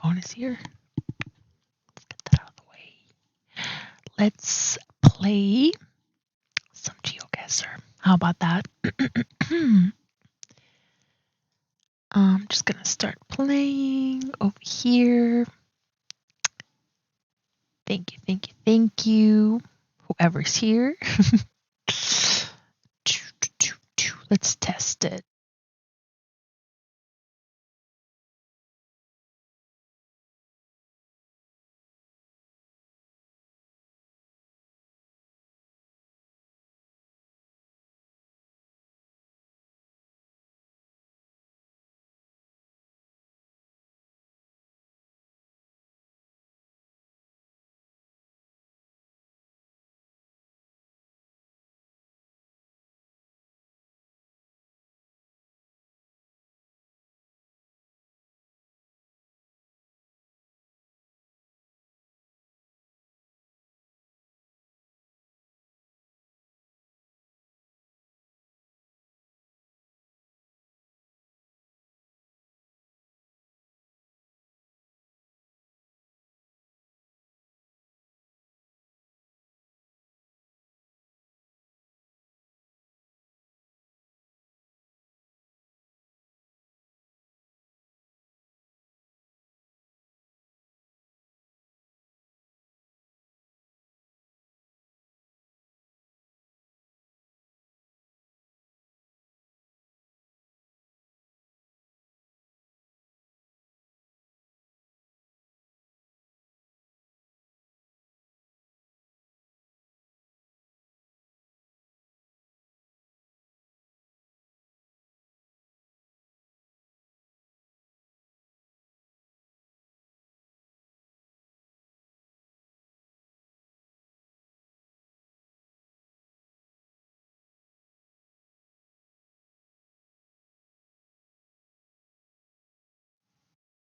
phone is here. Let's get that out of the way. Let's play some GeoGuessr. How about that? I'm just gonna start playing over here. Thank you, thank you, thank you. Whoever's here. Let's test it.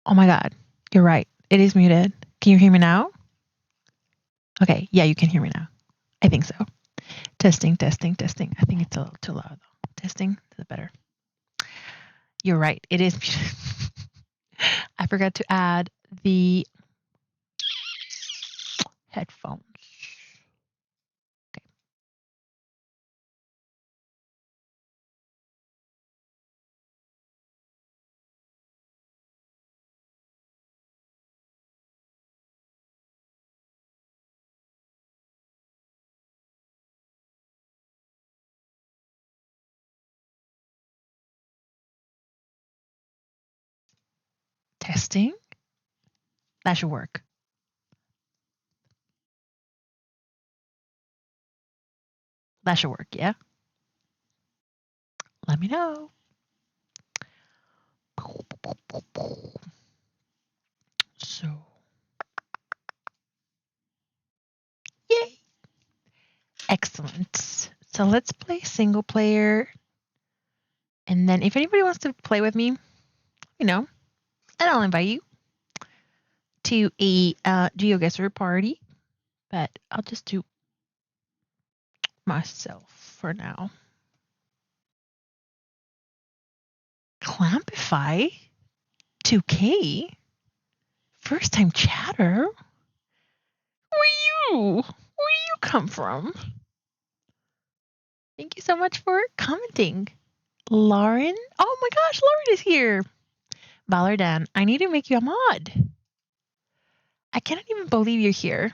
Oh my God, you're right. It is muted. Can you hear me now? Okay, yeah, you can hear me now. I think so. Testing, testing, testing. I think it's a little too loud. Testing, is it better? You're right. It is muted. I forgot to add the headphones. Okay. Testing. That should work. That should work, yeah? Let me know. So, yay! Excellent. So let's play single player. And then if anybody wants to play with me, you know, and I'll invite you to a GeoGuessr party. But I'll just do myself for now. Clampify 2K? First time chatter? Where you come from? Thank you so much for commenting. Lauren? Oh my gosh, Lauren is here. Valardan, I need to make you a mod. I cannot even believe you're here.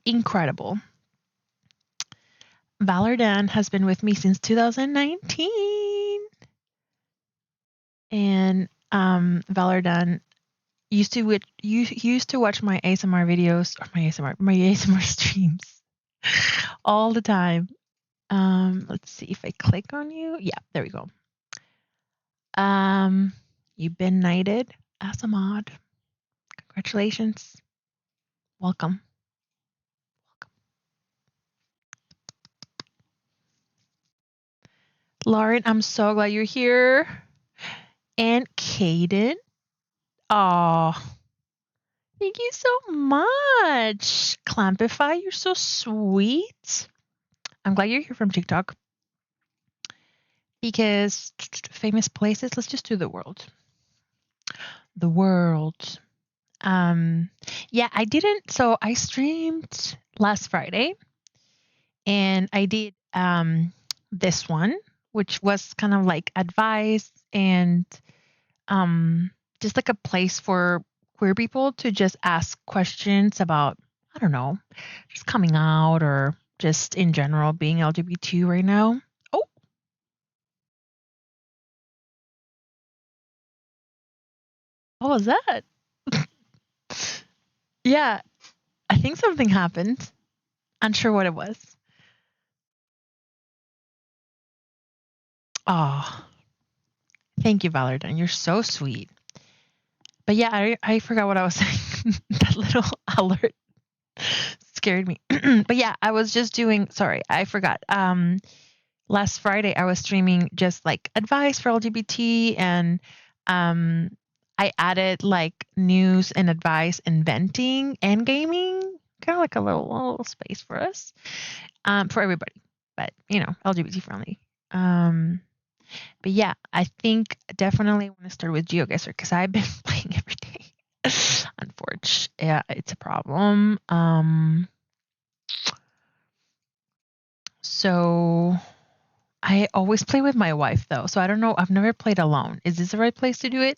Incredible. Valardan has been with me since 2019. And Valardan used to watch my ASMR videos, or my ASMR streams all the time. Let's see if I click on you. Yeah, there we go. You've been knighted as a mod. Congratulations. Welcome. Lauren, I'm so glad you're here. And Kaden. Oh, thank you so much. Clampify, you're so sweet. I'm glad you're here from TikTok. Because famous places, let's just do the world. the world. Yeah, I didn't. So I streamed last Friday, and I did this one, which was kind of like advice and just like a place for queer people to just ask questions about, I don't know, just coming out or just in general being LGBT right now. Oh, what was that? Yeah, I think something happened. Unsure what it was. Oh, thank you, Valerian. You're so sweet. But yeah, I forgot what I was saying. That little alert scared me. But yeah, I was just doing, sorry, I forgot. Last Friday I was streaming just like advice for LGBT, and um I added like news and advice and venting and gaming, kind of like a little space for us, for everybody, but you know, LGBT friendly. Um but yeah, I think definitely want to start with GeoGuessr because I've been playing every day. Unfortunately, yeah, it's a problem. So I always play with my wife though, so I don't know. I've never played alone. Is this the right place to do it?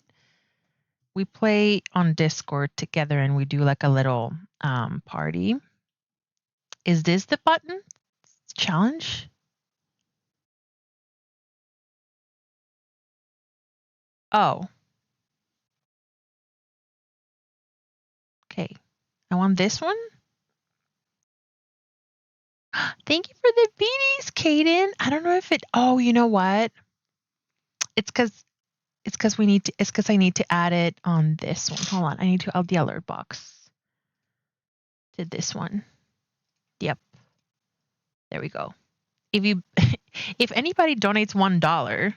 We play on Discord together and we do like a little party. Is this the button? Challenge? Oh, okay. I want this one. Thank you for the beanies, Kaden. I don't know if it. Oh, you know what? It's because we need to. It's because I need to add it on this one. Hold on. I need to add the alert box to this one. Yep. There we go. If you, if anybody donates $1,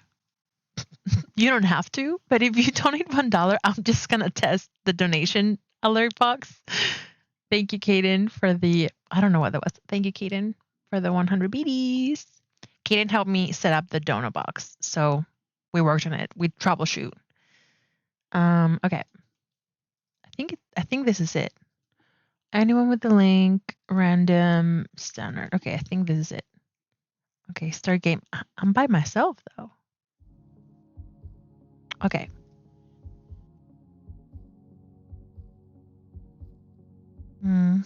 you don't have to. But if you donate $1, I'm just gonna test the donation alert box. Thank you, Kaden, for the. I don't know what that was. Thank you, Kaden, for the 100 BDs. Kaden helped me set up the donor box, so we worked on it. We troubleshoot. Okay. I think this is it. Anyone with the link, random, standard. Okay, I think this is it. Okay, start game. I'm by myself though. Okay. Hmm.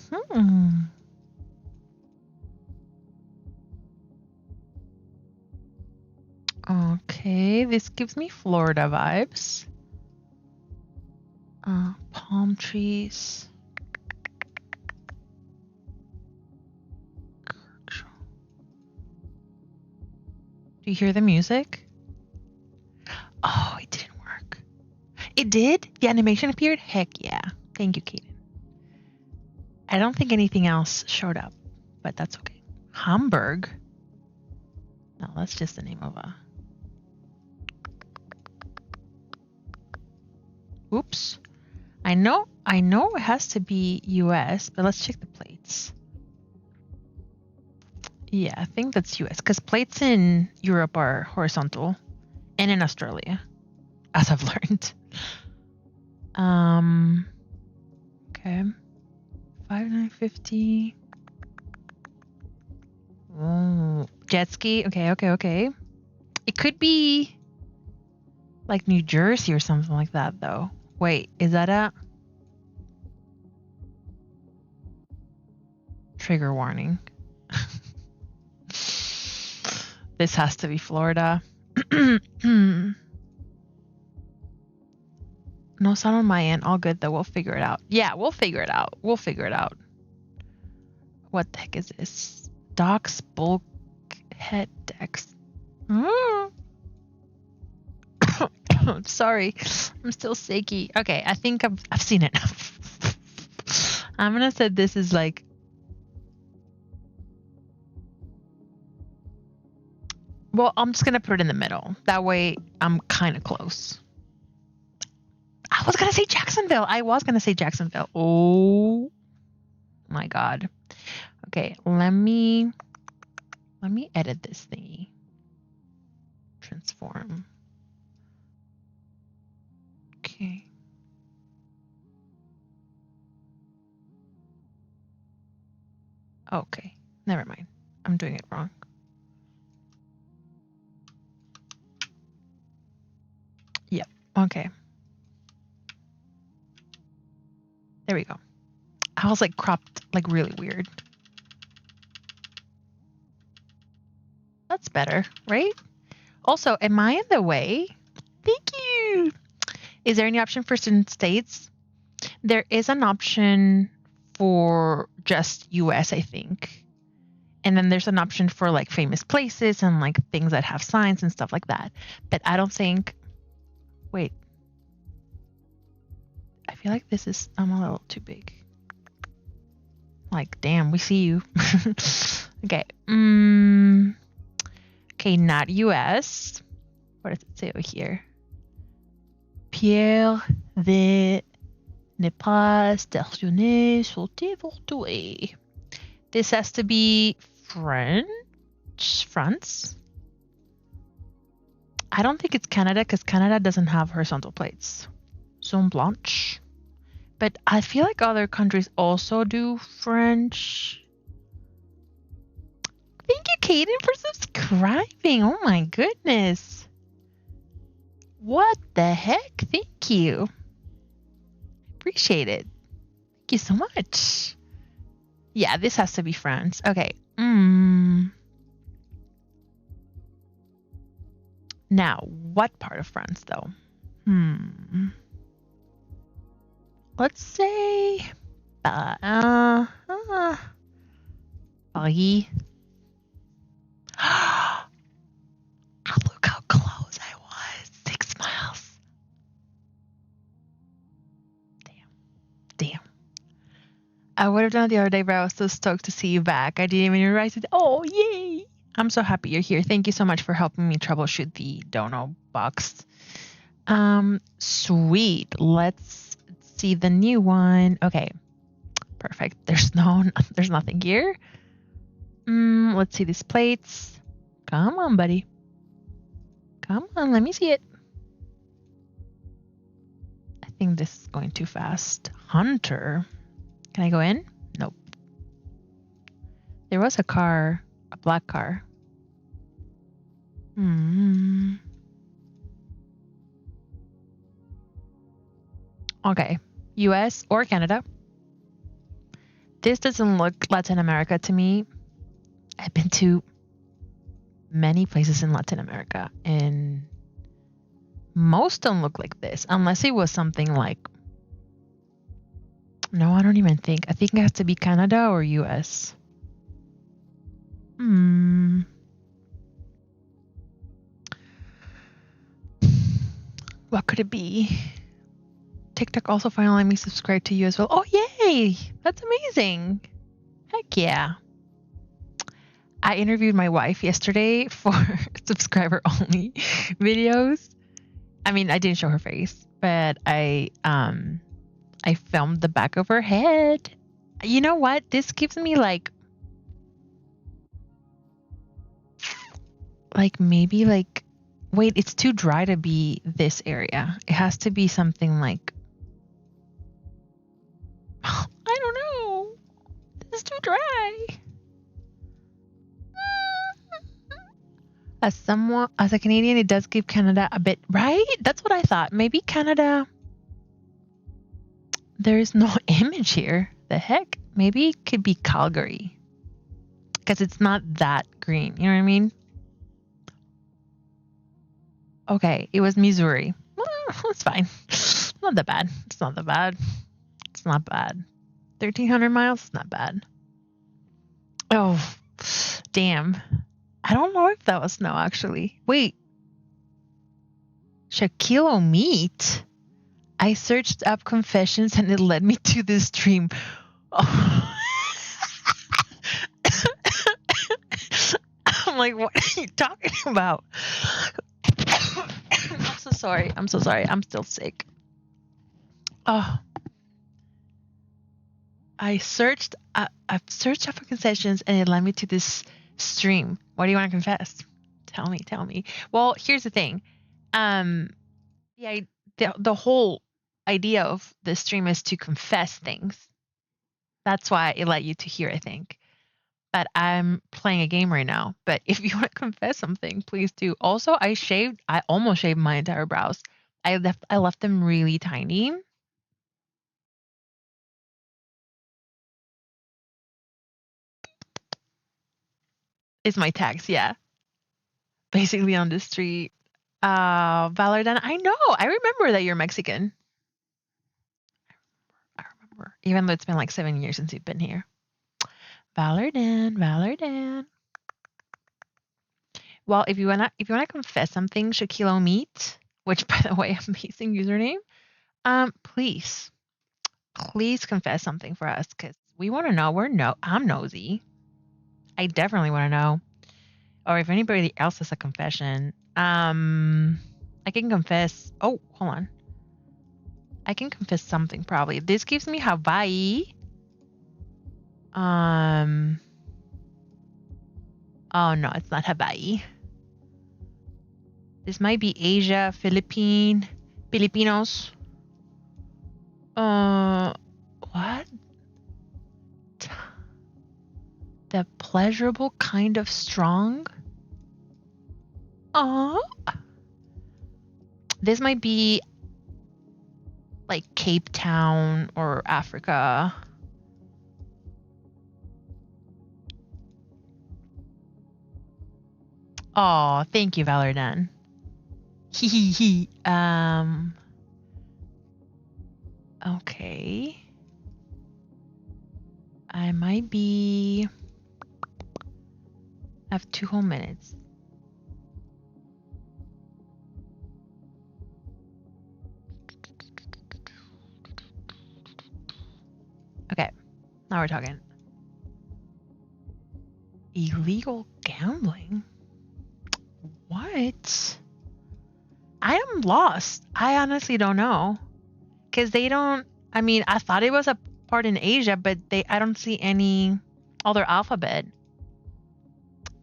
Okay, this gives me Florida vibes. Palm trees. Do you hear the music? Oh, it didn't work. It did? The animation appeared? Heck yeah. Thank you, Kaden. I don't think anything else showed up, but that's okay. Hamburg? No, that's just the name of a... Oops. I know it has to be US, but let's check the plates. Yeah, I think that's US, because plates in Europe are horizontal, and in Australia, as I've learned. Okay. 5950. Oh, jet ski. Okay. It could be like New Jersey or something like that, though. Wait, is that a trigger warning? This has to be Florida. No sound on my end. All good though. We'll figure it out. Yeah, we'll figure it out. What the heck is this? Docks, bulkhead decks. Sorry, I'm still shaky. Okay, I think I've seen it. I'm gonna say this is like. Well, I'm just gonna put it in the middle. That way, I'm kind of close. I was gonna say Jacksonville. Oh my god. Okay, let me edit this thingy. Transform. Okay. Okay, never mind. I'm doing it wrong. Yep. Okay. There we go. I was like cropped like really weird. That's better, right? Also, am I in the way? Thank you. Is there any option for certain states? There is an option for just US, I think. And then there's an option for like famous places and like things that have signs and stuff like that. But I don't think. Wait. I feel like this is. I'm a little too big. Like, damn, we see you. Okay. Okay, not US. What does it say over here? Pierre de ne pas stationner sauter voltouer. This has to be France. I don't think it's Canada because Canada doesn't have horizontal plates. Zone blanche. But I feel like other countries also do French. Thank you, Kaden, for subscribing. Oh my goodness. What the heck? Thank you. Appreciate it. Thank you so much. Yeah, this has to be France. Okay. Now, what part of France, though? Let's say Paris. Look how close I was. 6 miles. Damn. I would have done it the other day, but I was so stoked to see you back. I didn't even realize it. Oh, yay. I'm so happy you're here. Thank you so much for helping me troubleshoot the dono box. Sweet. Let's see the new one. Okay. Perfect. There's nothing here. Let's see these plates. Come on, buddy. Come on, let me see it. I think this is going too fast. Hunter. Can I go in? Nope. There was a car, a black car. Okay. US or Canada. This doesn't look Latin America to me. I've been to many places in Latin America and most don't look like this unless it was something like, no, I don't even think. I think it has to be Canada or US. What could it be? TikTok also finally let me subscribe to you as well. Oh, yay! That's amazing. Heck yeah. I interviewed my wife yesterday for subscriber only videos. I mean, I didn't show her face, but I filmed the back of her head. You know what? This gives me like maybe like, wait, it's too dry to be this area. It has to be something like, I don't know. This is too dry. As a Canadian, it does give Canada a bit, right? That's what I thought. Maybe Canada, there's no image here. The heck? Maybe it could be Calgary. Because it's not that green. You know what I mean? Okay, it was Missouri. Well, it's fine. Not that bad. It's not that bad. It's not bad. 1,300 miles? It's not bad. Oh, damn. I don't know if that was snow, actually. Wait. Shaquille meat? I searched up confessions and it led me to this stream. Oh. I'm like, what are you talking about? I'm so sorry. I'm still sick. Oh. I've searched up for confessions and it led me to this stream. What do you want to confess? Tell me. Well, here's the thing. The whole idea of the stream is to confess things. That's why it led you to here, I think. but I'm playing a game right now. But if you want to confess something, please do. Also, I almost shaved my entire brows. I left them really tiny. It's my tags, yeah. Basically on the street. Valerdan, I know. I remember that you're Mexican. I remember. Even though it's been like 7 years since you've been here. Valerdan. Well, if you wanna confess something, Shaquille Meat, which by the way, amazing username. Please confess something for us because we want to know. I'm nosy. I definitely want to know. Or if anybody else has a confession, I can confess. Oh, hold on. I can confess something probably. This gives me Hawaii. Oh no, it's not Hawaii. This might be Asia, Filipinos. What? The pleasurable kind of strong? This might be like Cape Town or Africa. Oh, thank you, Valerdan. Hee. Okay. I might be. I have 2 whole minutes. Okay, now we're talking. Illegal gambling? What? I am lost. I honestly don't know. Because they don't. I mean, I thought it was a part in Asia, but I don't see any other alphabet.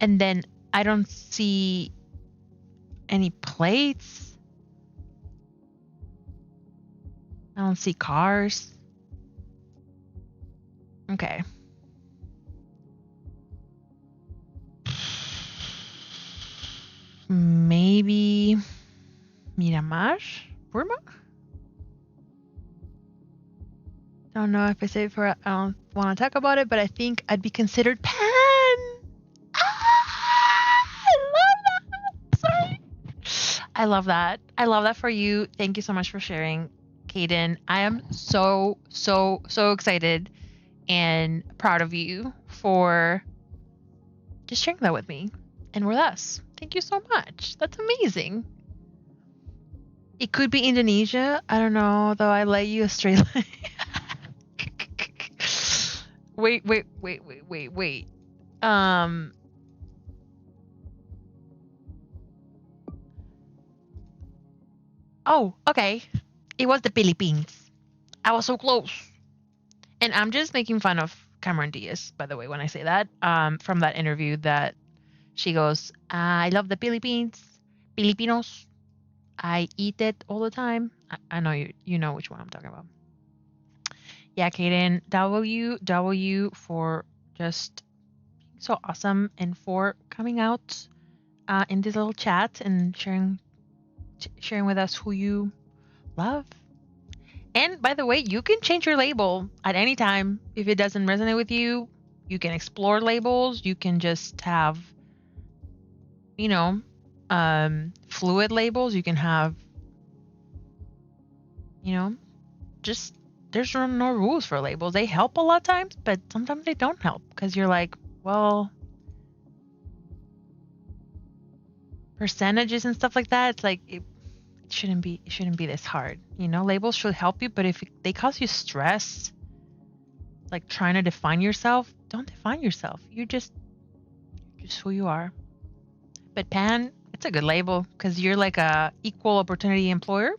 And then I don't see any plates. I don't see cars. Okay. Maybe Miramar? Burma? Don't know if I say it for. I don't want to talk about it, but I think I'd be considered pan. I love that. Sorry. I love that. I love that for you. Thank you so much for sharing, Kaden. I am so excited and proud of you for just sharing that with me and with us. Thank you so much. That's amazing. It could be Indonesia. I don't know, though. I let you Australia. Wait. Oh, okay. It was the Philippines. I was so close. And I'm just making fun of Cameron Diaz, by the way, when I say that. From that interview that she goes, I love the Philippines. Filipinos. I eat it all the time. I know you know which one I'm talking about. Yeah, Kaden, WW for just so awesome and for coming out in this little chat and sharing with us who you love. And by the way, you can change your label at any time. If it doesn't resonate with you, you can explore labels. You can just have, fluid labels. You can have, just there's no rules for labels. They help a lot of times, but sometimes they don't help because you're like, well, percentages and stuff like that. It's like it shouldn't be this hard. Labels should help you, but if they cause you stress, like trying to define yourself, don't define yourself. You're just who you are. But pan, it's a good label because you're like a equal opportunity employer.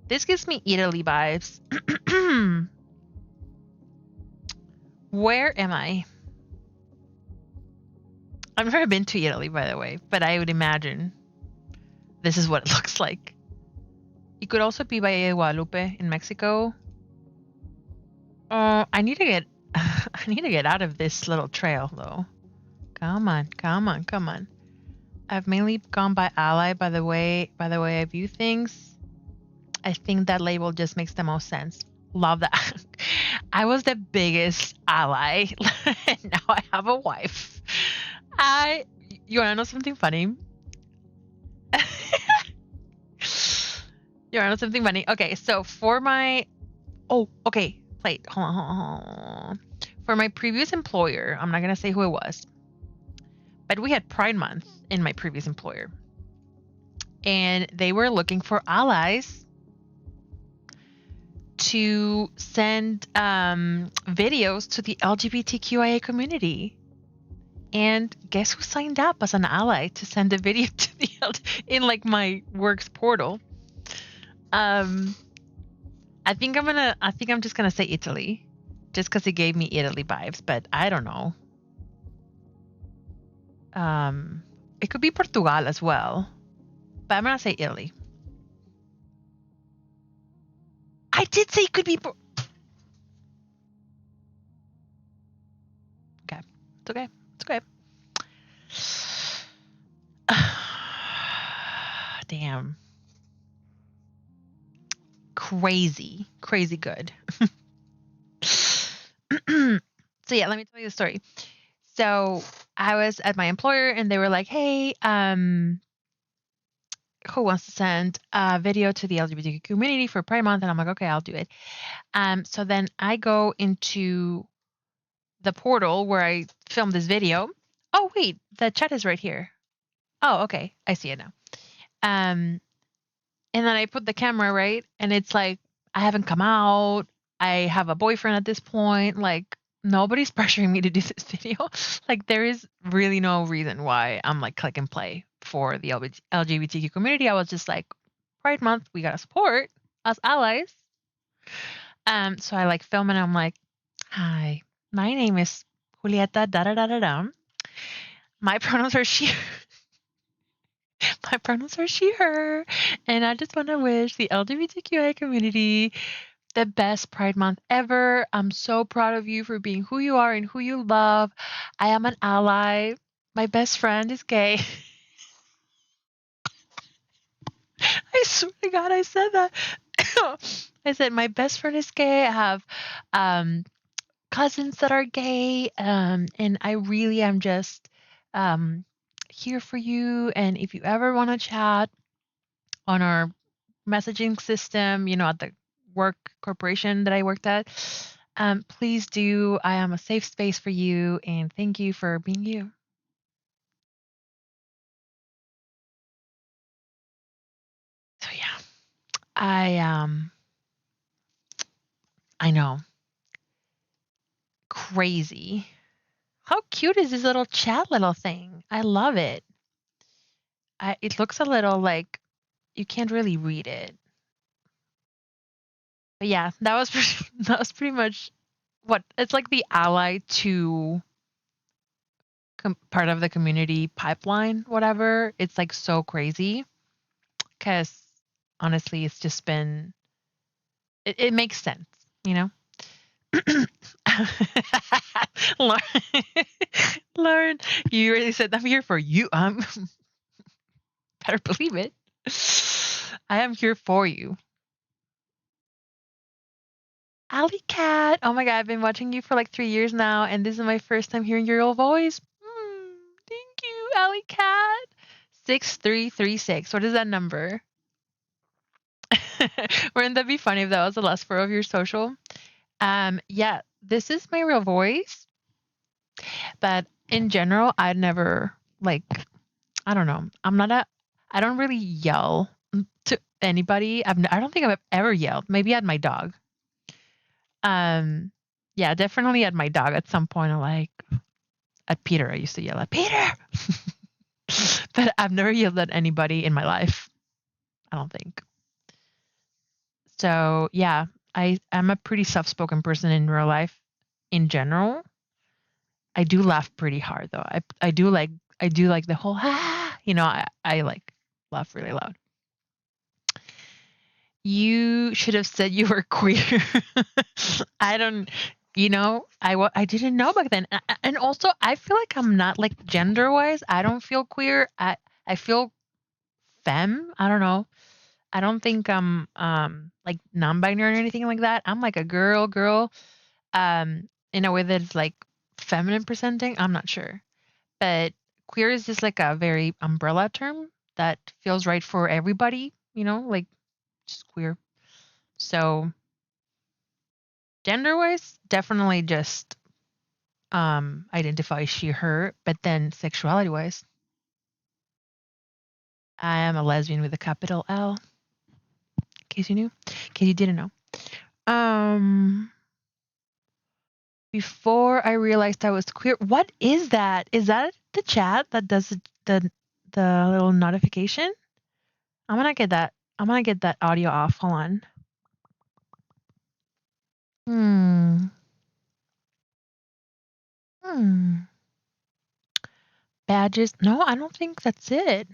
This gives me Italy vibes. Where am I? I've never been to Italy, by the way, but I would imagine this is what it looks like. It could also be Valle de Guadalupe in Mexico. I need to get I need to get out of this little trail though. Come on, come on, come on. I've mainly gone by ally by the way I view things. I think that label just makes the most sense. Love that. I was the biggest ally. And now I have a wife. You wanna know something funny? You wanna know something funny? Okay, so for my okay, wait, hold on. For my previous employer, I'm not gonna say who it was, but we had Pride Month in my previous employer. And they were looking for allies to send videos to the LGBTQIA community. And guess who signed up as an ally to send a video to the in like my works portal? I think I'm just gonna say Italy, just because it gave me Italy vibes, but I don't know. It could be Portugal as well, but I'm gonna say Italy. I did say it could be. Okay, it's okay. It's okay. Damn. Crazy good. So yeah, let me tell you the story. So I was at my employer and they were like, hey, who wants to send a video to the LGBTQ community for Pride Month? And I'm like, okay, I'll do it. So then I go into the portal where I filmed this video. Oh, wait, the chat is right here. Oh, okay. I see it now. And then I put the camera right, and it's like, I haven't come out. I have a boyfriend at this point. Like, nobody's pressuring me to do this video. Like, there is really no reason why I'm like click and play for the LGBTQ community. I was just like, Pride Month, we gotta support us allies. So I like film and I'm like, hi, my name is Julieta, da da da da da. My pronouns are she. My pronouns are she, her. And I just want to wish the LGBTQIA community the best Pride Month ever. I'm so proud of you for being who you are and who you love. I am an ally. My best friend is gay. I swear to God, I said that. I said, my best friend is gay. I have cousins that are gay. And I really am just here for you. And if you ever want to chat on our messaging system, at the work corporation that I worked at, please do. I am a safe space for you, and thank you for being you. So yeah, I know, crazy. How cute is this little chat little thing? I love it. It looks a little like you can't really read it, but yeah, that was that was pretty much what it's like the ally to part of the community pipeline, whatever. It's like so crazy because honestly, it's just been, it makes sense, you know? Lauren, Lauren, you really said, I'm here for you. Better believe it. I am here for you. Alley Cat. Oh my God, I've been watching you for like 3 years now, and this is my first time hearing your old voice. Thank you, Alley Cat. 6336. What is that number? Wouldn't that be funny if that was the last four of your social? Yeah, this is my real voice, but in general, I'd never like, I don't know. I don't really yell to anybody. I don't think I've ever yelled. Maybe at my dog. Yeah, definitely at my dog at some point. At Peter, I used to yell at Peter, but I've never yelled at anybody in my life. I don't think. So yeah, I'm a pretty soft-spoken person in real life in general. I do laugh pretty hard though. I do like the whole I like laugh really loud. You should have said you were queer. I don't I didn't know back then. And also, I feel like I'm not like gender wise. I don't feel queer. I feel femme. I don't know. I don't think I'm like non-binary or anything like that. I'm like a girl in a way that's like feminine presenting. I'm not sure. But queer is just like a very umbrella term that feels right for everybody, like just queer. So gender wise, definitely just identify she, her, but then sexuality wise, I am a lesbian with a capital L, in case you knew, in case you didn't know. Um Before I realized I was queer, what is that? Is that the chat that does the little notification? I'm gonna get that. I'm gonna get that audio off. Hold on. Hmm. Hmm. Badges. No, I don't think that's it.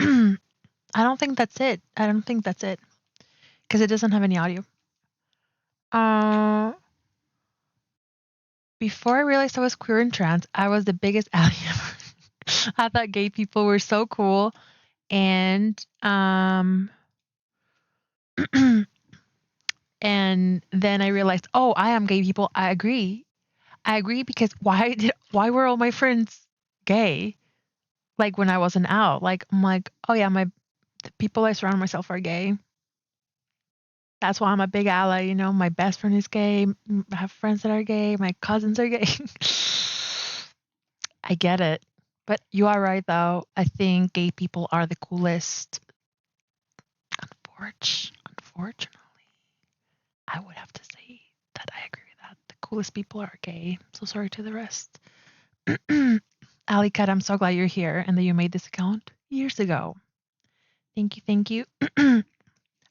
I don't think that's it. I don't think that's it. Because it doesn't have any audio. Uh, Before I realized I was queer and trans, I was the biggest ally ever. I thought gay people were so cool. And and then I realized, oh, I am gay people. I agree. I agree because why were all my friends gay? Like when I wasn't out. Like I'm like, oh yeah, the people I surround myself are gay. That's why I'm a big ally, My best friend is gay. I have friends that are gay. My cousins are gay. I get it. But you are right though. I think gay people are the coolest. Unfortunately, I would have to say that I agree with that. The coolest people are gay. So sorry to the rest. Ali Kat, I'm so glad you're here and that you made this account years ago. Thank you, thank you.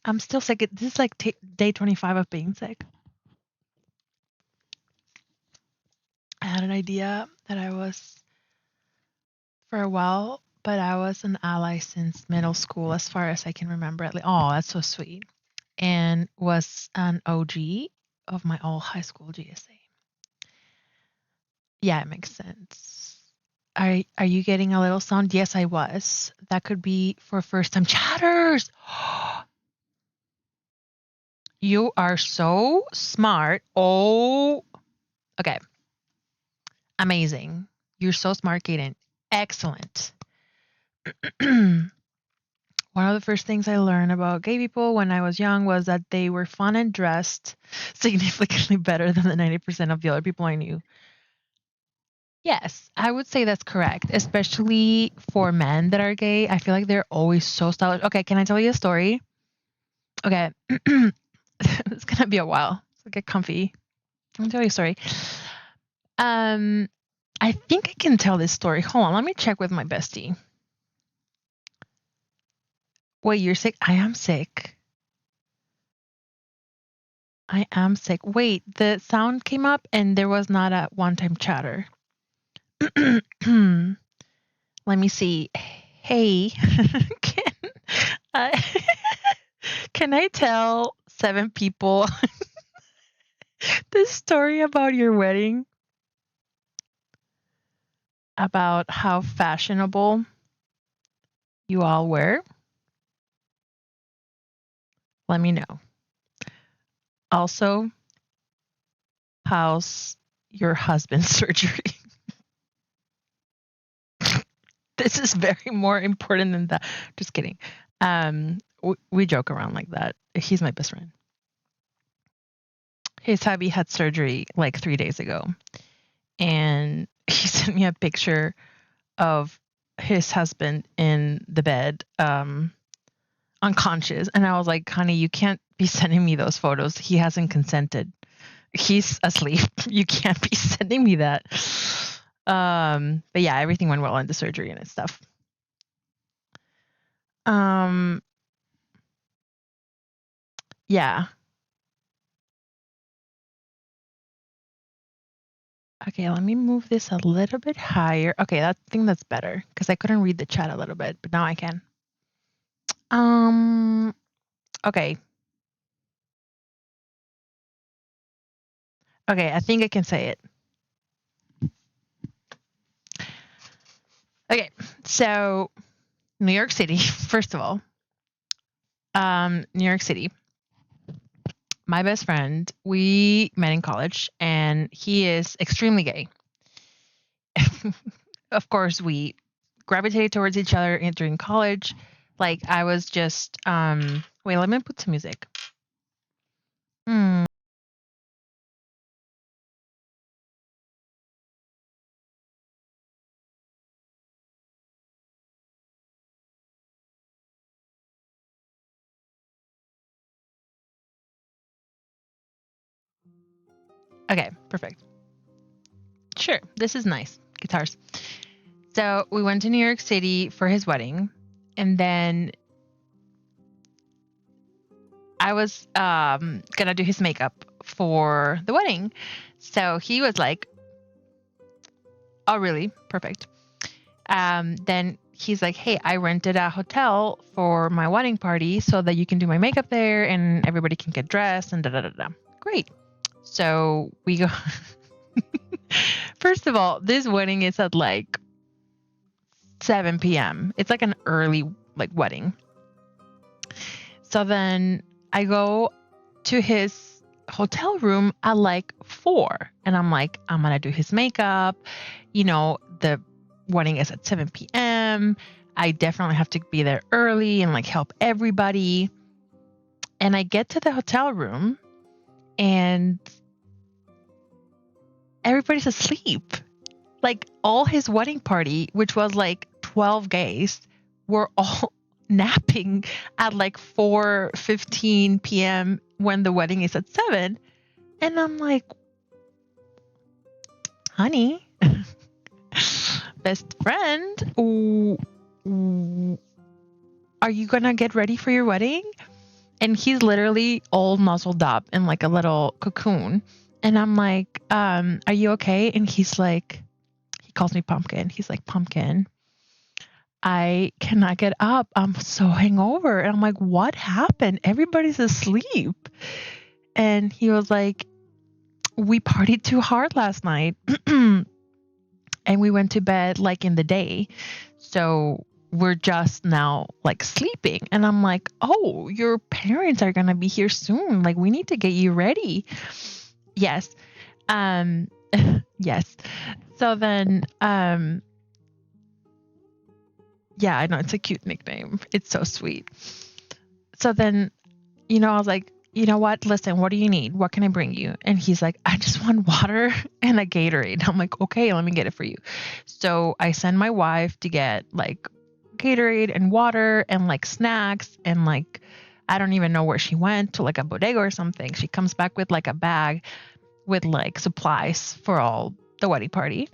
I'm still sick. This is like day 25 of being sick. I had an idea that I was for a while, but I was an ally since middle school, as far as I can remember. Oh, that's so sweet. And was an OG of my all high school GSA. Yeah, it makes sense. Are you getting a little sound? Yes, I was. That could be for first time chatters. You are so smart. Oh, okay. Amazing. You're so smart, Kaden. Excellent. One of the first things I learned about gay people when I was young was that they were fun and dressed significantly better than the 90% of the other people I knew. Yes, I would say that's correct, especially for men that are gay. I feel like they're always so stylish. Okay, can I tell you a story? Okay. It's going to be a while. So get comfy. I'll tell you a story. I think I can tell this story. Hold on, let me check with my bestie. Wait, you're sick? I am sick. I am sick. Wait, the sound came up and there was not a one-time chatter. Let me see. Hey, can I, can I tell 7 people this story about your wedding? About how fashionable you all were? Let me know. Also, how's your husband's surgery? This is very more important than that. Just kidding. We joke around like that. He's my best friend. His hubby had surgery like 3 days ago, and he sent me a picture of his husband in the bed, unconscious, and I was like, honey, you can't be sending me those photos. He hasn't consented. He's asleep. You can't be sending me that. But yeah, everything went well in the surgery and stuff. Yeah. Okay, let me move this a little bit higher. Okay, I think that's better because I couldn't read the chat a little bit, but now I can. Okay. Okay, I think I can say it. Okay, so New York City, first of all. New York City. My best friend, we met in college, and he is extremely gay. Of course, we gravitated towards each other during college. Like, I was just, wait, let me put some music. Hmm. Okay, perfect. Sure, this is nice. Guitars. So we went to New York City for his wedding, and then I was gonna do his makeup for the wedding. So he was like, "Oh, really? Perfect." Then he's like, "Hey, I rented a hotel for my wedding party so that you can do my makeup there and everybody can get dressed and da da da da." Great. So we go. First of all, this wedding is at like 7 p.m. It's like an early like wedding. So then I go to his hotel room at like 4, and I'm like, I'm gonna do his makeup. The wedding is at 7 p.m. I definitely have to be there early and like help everybody. And I get to the hotel room and everybody's asleep. Like, all his wedding party, which was like 12 gays, were all napping at like 4:15 p.m. when the wedding is at 7. And I'm like, honey, best friend, are you gonna get ready for your wedding? And he's literally all muzzled up in like a little cocoon. And I'm like, are you okay? And he's like, he calls me Pumpkin. He's like, Pumpkin, I cannot get up. I'm so hungover. And I'm like, what happened? Everybody's asleep. And he was like, we partied too hard last night. And we went to bed like in the day. So we're just now like sleeping. And I'm like, oh, your parents are going to be here soon. Like, we need to get you ready. Yes. Yes. So then, yeah, I know, it's a cute nickname. It's so sweet. So then, I was like, you know what? Listen, what do you need? What can I bring you? And he's like, I just want water and a Gatorade. I'm like, okay, let me get it for you. So I send my wife to get like Gatorade and water and like snacks, and like, I don't even know where she went, to like a bodega or something. She comes back with like a bag with like supplies for all the wedding party.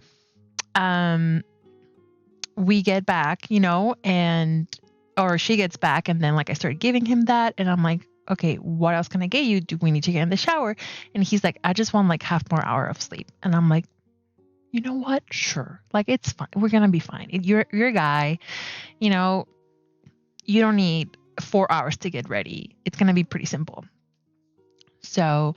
We get back, or she gets back, and then like I started giving him that, and I'm like, okay, what else can I get you? Do we need to get in the shower? And he's like, I just want like half more hour of sleep. And I'm like, you know what? Sure. Like, it's fine. We're going to be fine. You're a guy, you don't need 4 hours to get ready. It's going to be pretty simple. So,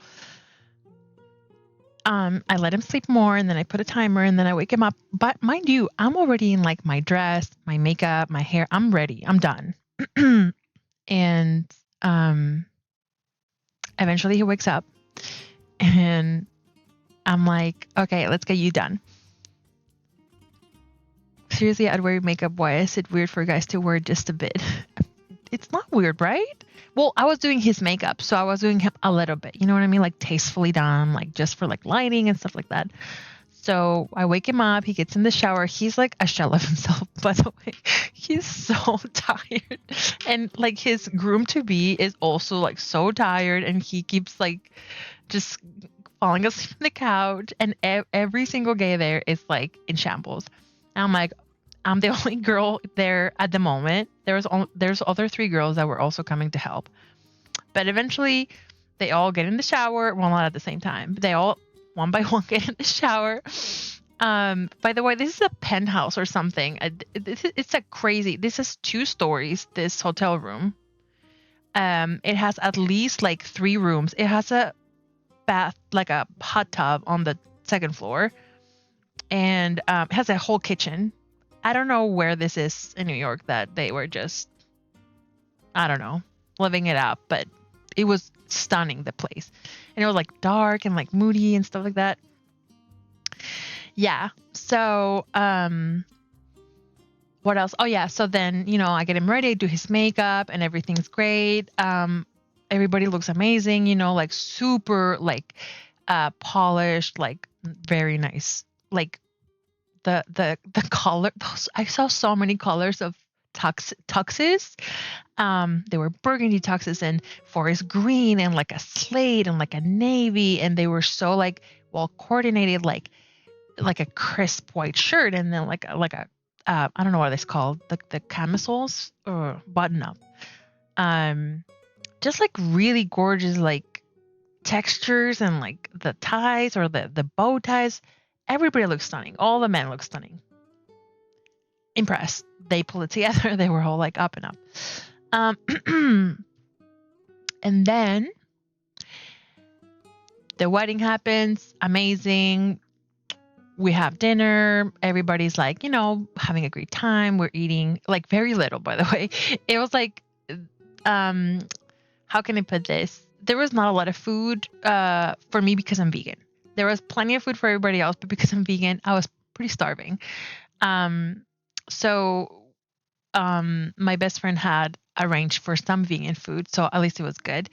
I let him sleep more, and then I put a timer, and then I wake him up. But mind you, I'm already in like my dress, my makeup, my hair. I'm ready. I'm done. And eventually he wakes up, and I'm like, okay, let's get you done. Seriously, I'd wear makeup. Why is it weird for guys to wear just a bit? It's not weird, right? Well, I was doing his makeup, so I was doing him a little bit. You know what I mean? Like, tastefully done, like just for like lighting and stuff like that. So I wake him up. He gets in the shower. He's like a shell of himself, by the way. He's so tired. And like, his groom to be is also like so tired, and he keeps like just falling asleep on the couch. And every single gay there is like in shambles. And I'm like, I'm the only girl there at the moment. There's other 3 girls that were also coming to help. But eventually they all get in the shower. Well, not at the same time, but they all one by one get in the shower. By the way, this is a penthouse or something. It's a crazy. This is 2 stories, this hotel room. It has at least like 3 rooms. It has a like a hot tub on the second floor, and it has a whole kitchen. I don't know where this is in New York that they were just, I don't know, living it up, but it was stunning, the place. And it was like dark and like moody and stuff like that. Yeah. So, what else? Oh yeah. So then, I get him ready, I do his makeup, and everything's great. Everybody looks amazing, like super like polished, like very nice. Like the color, I saw so many colors of tuxes. They were burgundy tuxes and forest green and like a slate and like a navy, and they were so like well coordinated, like a crisp white shirt, and then like a I don't know what it's called, the camisoles or button up. Just like really gorgeous like textures, and like the ties or the bow ties. Everybody looks stunning. All the men look stunning. Impressed. They pulled it together. They were all like up and up. And then the wedding happens. Amazing. We have dinner. Everybody's like, having a great time. We're eating like very little, by the way. It was like, how can I put this? There was not a lot of food for me because I'm vegan. There was plenty of food for everybody else, but because I'm vegan, I was pretty starving. So my best friend had arranged for some vegan food, so at least it was good.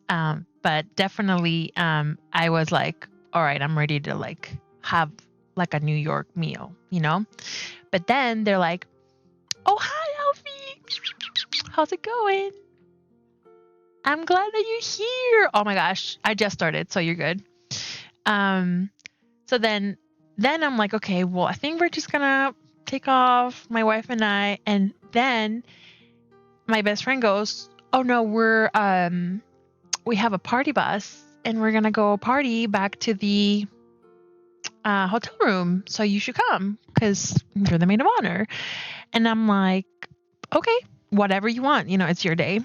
But definitely, I was like, all right, I'm ready to like have like a New York meal, But then they're like, oh, hi, Alfie. How's it going? I'm glad that you're here. Oh my gosh, I just started, so you're good. So then I'm like, okay, well, I think we're just gonna take off, my wife and I. And then my best friend goes, oh no, we have a party bus and we're gonna go party back to the hotel room, so you should come because you're the maid of honor. And I'm like, okay, whatever you want, it's your day.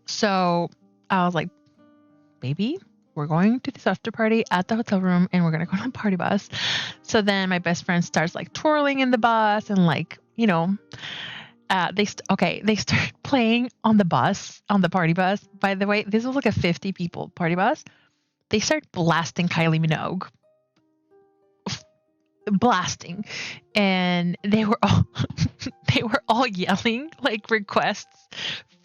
So I was like, baby, we're going to this after party at the hotel room and we're going to go on a party bus. So then my best friend starts like twirling in the bus and like, they start playing on the bus, on the party bus. By the way, this was like a 50 people party bus. They start blasting Kylie Minogue. Blasting. And they were all yelling like requests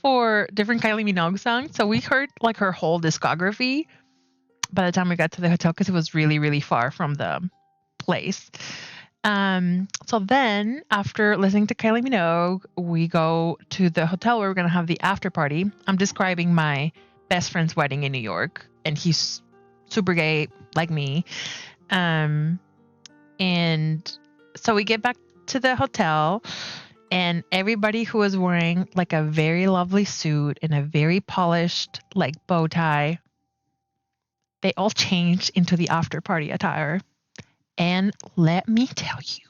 for different Kylie Minogue songs. So we heard like her whole discography by the time we got to the hotel, because it was really, really far from the place. So then after listening to Kylie Minogue, we go to the hotel where we're going to have the after party. I'm describing my best friend's wedding in New York, and he's super gay like me. And so we get back to the hotel, and everybody who was wearing like a very lovely suit and a very polished like bow tie, they all changed into the after party attire. And let me tell you,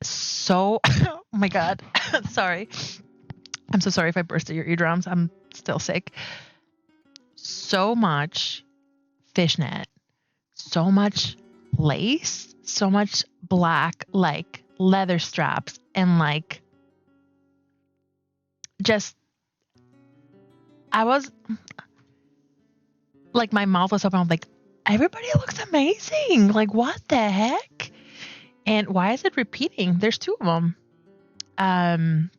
so, oh my God, sorry. I'm so sorry if I bursted your eardrums. I'm still sick. So much fishnet, so much lace, so much black, like leather straps, and like, just, I was like, my mouth was open. I'm like, everybody looks amazing. Like, what the heck? And why is it repeating? There's two of them. And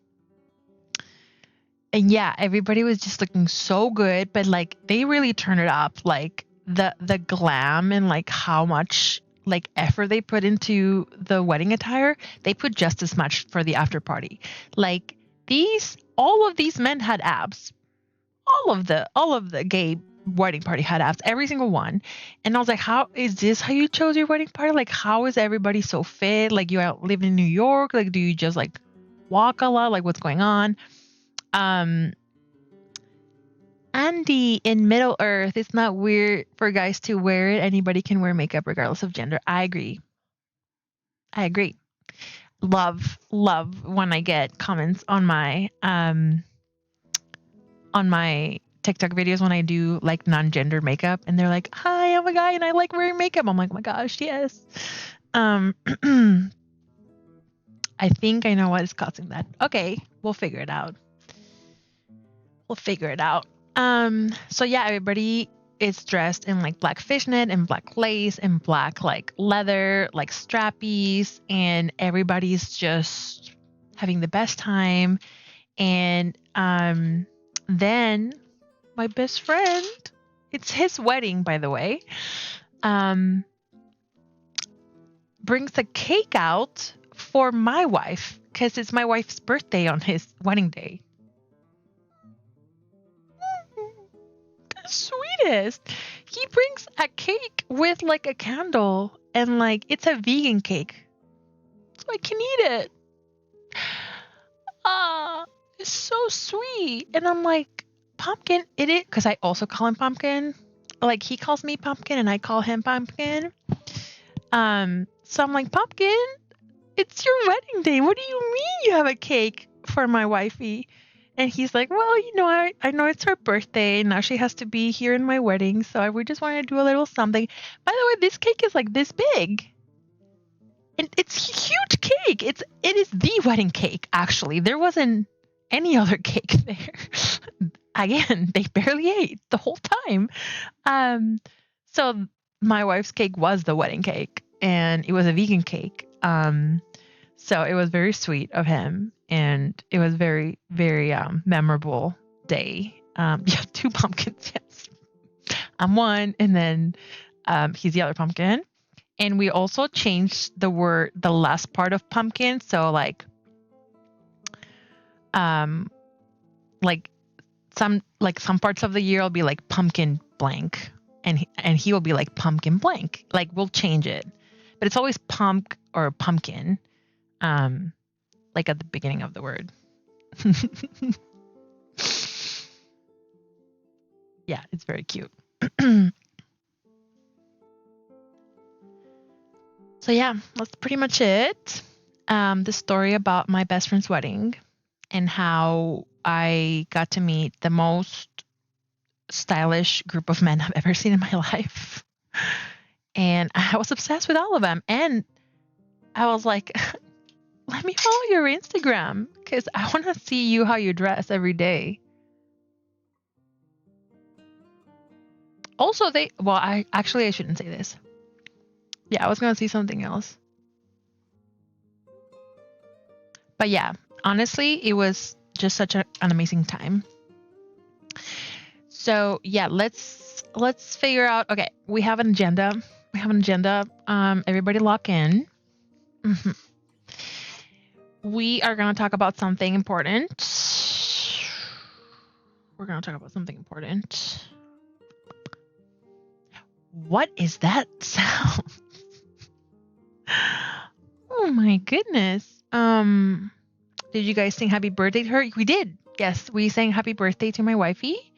yeah, everybody was just looking so good, but like they really turn it up, like the glam and like how much like effort they put into the wedding attire. They put just as much for the after party. Like all of these men had abs. All of the gay wedding party had abs, every single one. And I was like, how is this how you chose your wedding party? Like, how is everybody so fit? Like, you live in New York? Like, do you just like walk a lot? Like, what's going on? Andy, in Middle Earth, it's not weird for guys to wear it. Anybody can wear makeup regardless of gender. I agree. Love when I get comments on my TikTok videos when I do like non-gender makeup, and they're like, "Hi, I'm a guy and I like wearing makeup." I'm like, "Oh my gosh, yes." Um, I think I know what is causing that. Okay, we'll figure it out. So yeah, everybody is dressed in like black fishnet and black lace and black like leather, like strappies, and everybody's just having the best time. And then my best friend, it's his wedding, by the way, brings a cake out for my wife because it's my wife's birthday on his wedding day. Sweetest. He brings a cake with like a candle, and like it's a vegan cake, so I can eat it. It's so sweet. And I'm like, Pumpkin, it is, because I also call him Pumpkin. Like he calls me Pumpkin and I call him Pumpkin. So I'm like, Pumpkin, it's your wedding day. What do you mean you have a cake for my wifey? And he's like, well, you know, I know it's her birthday. Now she has to be here in my wedding. So we just wanted to do a little something. By the way, this cake is like this big. And it's a huge cake. It is the wedding cake, actually. There wasn't any other cake there. Again, they barely ate the whole time. So my wife's cake was the wedding cake. And it was a vegan cake. So it was very sweet of him, and it was very, very memorable day. Yeah, 2 pumpkins, yes. I'm one, and then he's the other pumpkin. And we also changed the last part of pumpkin. So like some parts of the year will be like pumpkin blank, and he will be like pumpkin blank. Like we'll change it, but it's always pump or pumpkin. Like at the beginning of the word. Yeah, it's very cute. So yeah, that's pretty much it. The story about my best friend's wedding and how I got to meet the most stylish group of men I've ever seen in my life. And I was obsessed with all of them. And I was like, let me follow your Instagram because I want to see you how you dress every day. Also, I shouldn't say this. Yeah, I was going to say something else. But yeah, honestly, it was just such an amazing time. So yeah, let's figure out. Okay, we have an agenda. Everybody lock in. Mm-hmm. We are going to talk about something important. What is that sound? Oh my goodness. Did you guys sing happy birthday to her? We did. Yes, we sang happy birthday to my wifey.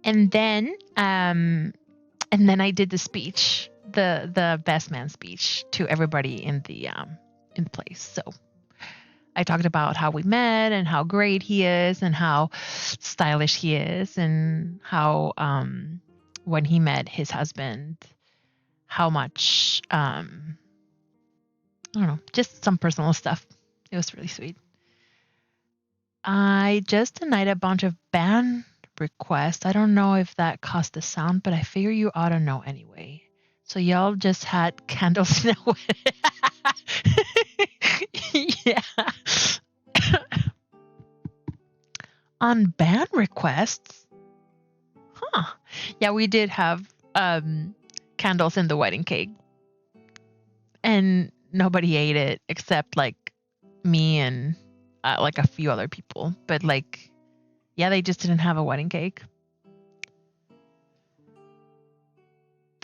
And then I did the speech, the best man speech to everybody in the place. So I talked about how we met and how great he is and how stylish he is and how when he met his husband, how much I don't know, just some personal stuff. It was really sweet. I just denied a bunch of band requests. I don't know if that caused the sound, but I figure you ought to know anyway. So y'all just had candles in the Yeah. On band requests? Huh. Yeah, we did have candles in the wedding cake. And nobody ate it except like me and like a few other people. But like, yeah, they just didn't have a wedding cake.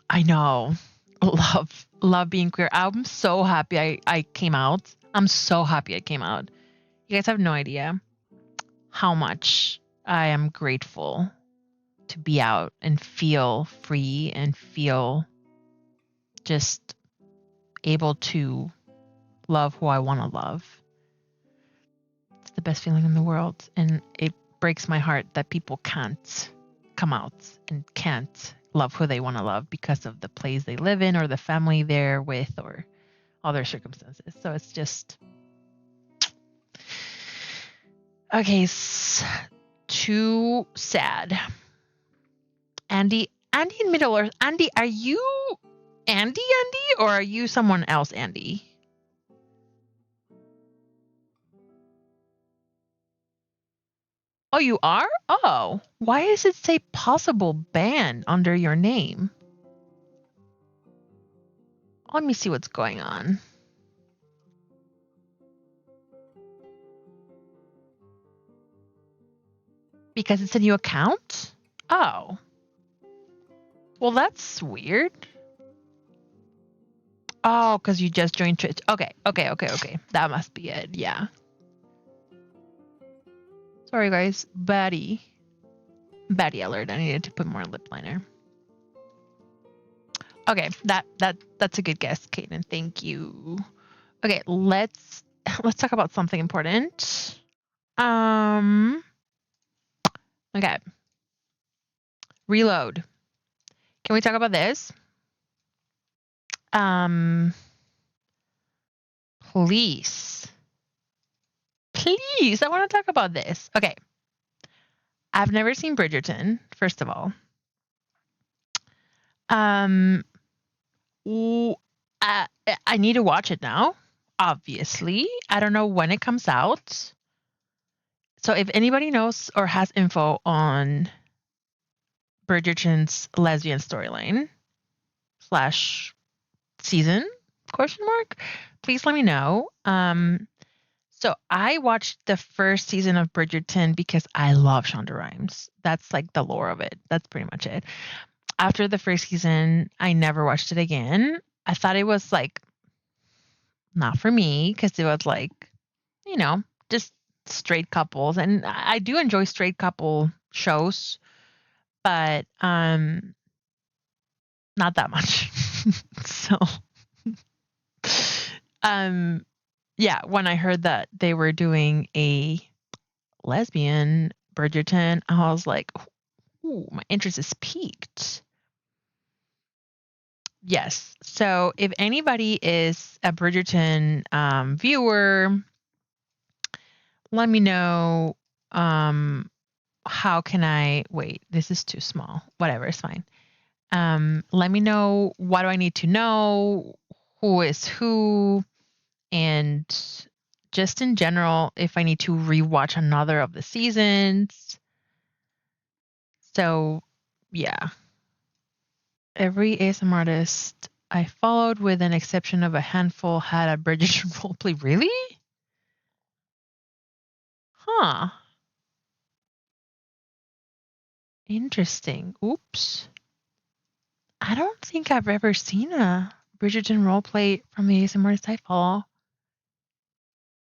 I know. Love being queer. I'm so happy I came out. I'm so happy I came out. You guys have no idea how much I am grateful to be out and feel free and feel just able to love who I want to love. It's the best feeling in the world. And it breaks my heart that people can't come out and can't love who they want to love because of the place they live in or the family they're with or other circumstances. So it's just okay. Too sad. Andy in Middle Earth. Andy, are you Andy, or are you someone else, Andy? Oh, you are? Oh, why does it say possible ban under your name? Let me see what's going on. Because it's a new account? Oh. Well, that's weird. Oh, because you just joined Twitch. Okay. That must be it. Yeah. Sorry, guys. Baddie alert. I needed to put more lip liner. Okay, that's a good guess, Kaden. Thank you. Okay, let's talk about something important. Okay. Reload. Can we talk about this? Please. I want to talk about this. Okay. I've never seen Bridgerton, first of all. I need to watch it now, obviously. I don't know when it comes out. So if anybody knows or has info on Bridgerton's lesbian storyline / season, ? Please let me know. So I watched the first season of Bridgerton because I love Shonda Rhimes. That's like the lore of it. That's pretty much it. After the first season, I never watched it again. I thought it was like not for me because it was like, just straight couples. And I do enjoy straight couple shows, but not that much. So yeah, when I heard that they were doing a lesbian Bridgerton, I was like, ooh, my interest is piqued. Yes. So if anybody is a Bridgerton viewer, let me know. How can I wait? This is too small. Whatever, it's fine. Let me know, what do I need to know? Who is who? And just in general, if I need to rewatch another of the seasons. So, yeah. Every ASM artist I followed, with an exception of a handful, had a Bridgerton roleplay. Really? Huh. Interesting. Oops. I don't think I've ever seen a Bridgerton roleplay from the ASM artist I follow.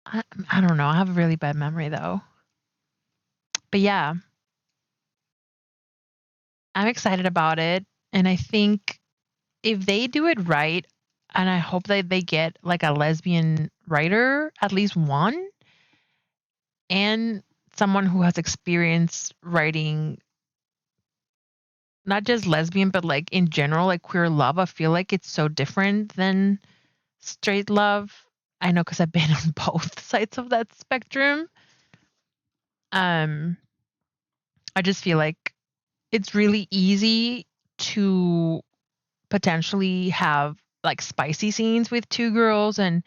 I don't know. I have a really bad memory, though. But yeah, I'm excited about it. And I think if they do it right, and I hope that they get like a lesbian writer, at least one, and someone who has experience writing not just lesbian, but like in general, like queer love. I feel like it's so different than straight love. I know because I've been on both sides of that spectrum. I just feel like it's really easy to potentially have like spicy scenes with two girls, and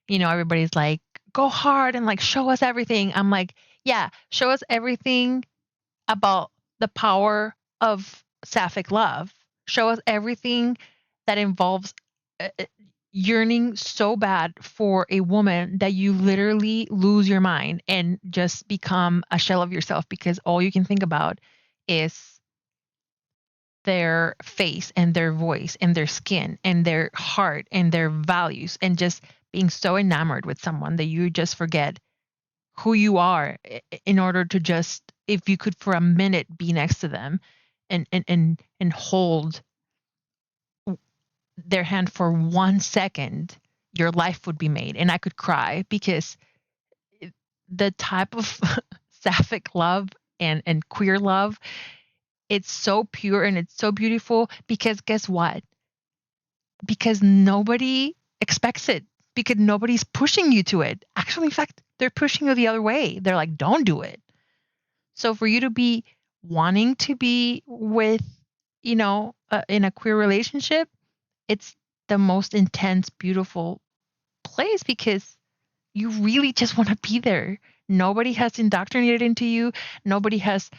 everybody's like, go hard and like show us everything. I'm like, yeah, show us everything about the power of sapphic love. Show us everything that involves yearning so bad for a woman that you literally lose your mind and just become a shell of yourself because all you can think about is their face and their voice and their skin and their heart and their values, and just being so enamored with someone that you just forget who you are in order to just, if you could for a minute be next to them and hold their hand for 1 second, your life would be made. And I could cry because the type of sapphic love and queer love It's so pure and it's so beautiful because guess what? Because nobody expects it. Because nobody's pushing you to it. Actually, in fact, they're pushing you the other way. They're like, don't do it. So for you to be wanting to be with, in a queer relationship, it's the most intense, beautiful place because you really just want to be there. Nobody has indoctrinated into you. Nobody has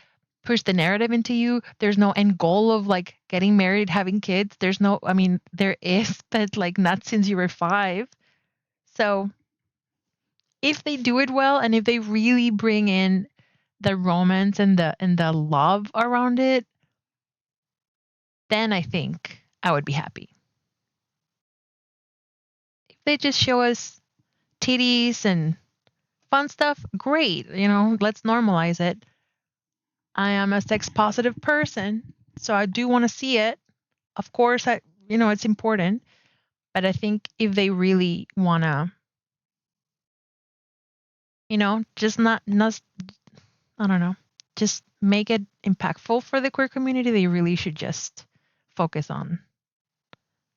pushed the narrative into you. There's no end goal of like getting married, having kids. There is, but like not since you were 5. So if they do it well and if they really bring in the romance and the love around it, then I think I would be happy. If they just show us titties and fun stuff, great. Let's normalize it. I am a sex positive person, so I do want to see it. Of course, it's important, but I think if they really want to, just not, I don't know, just make it impactful for the queer community, they really should just focus on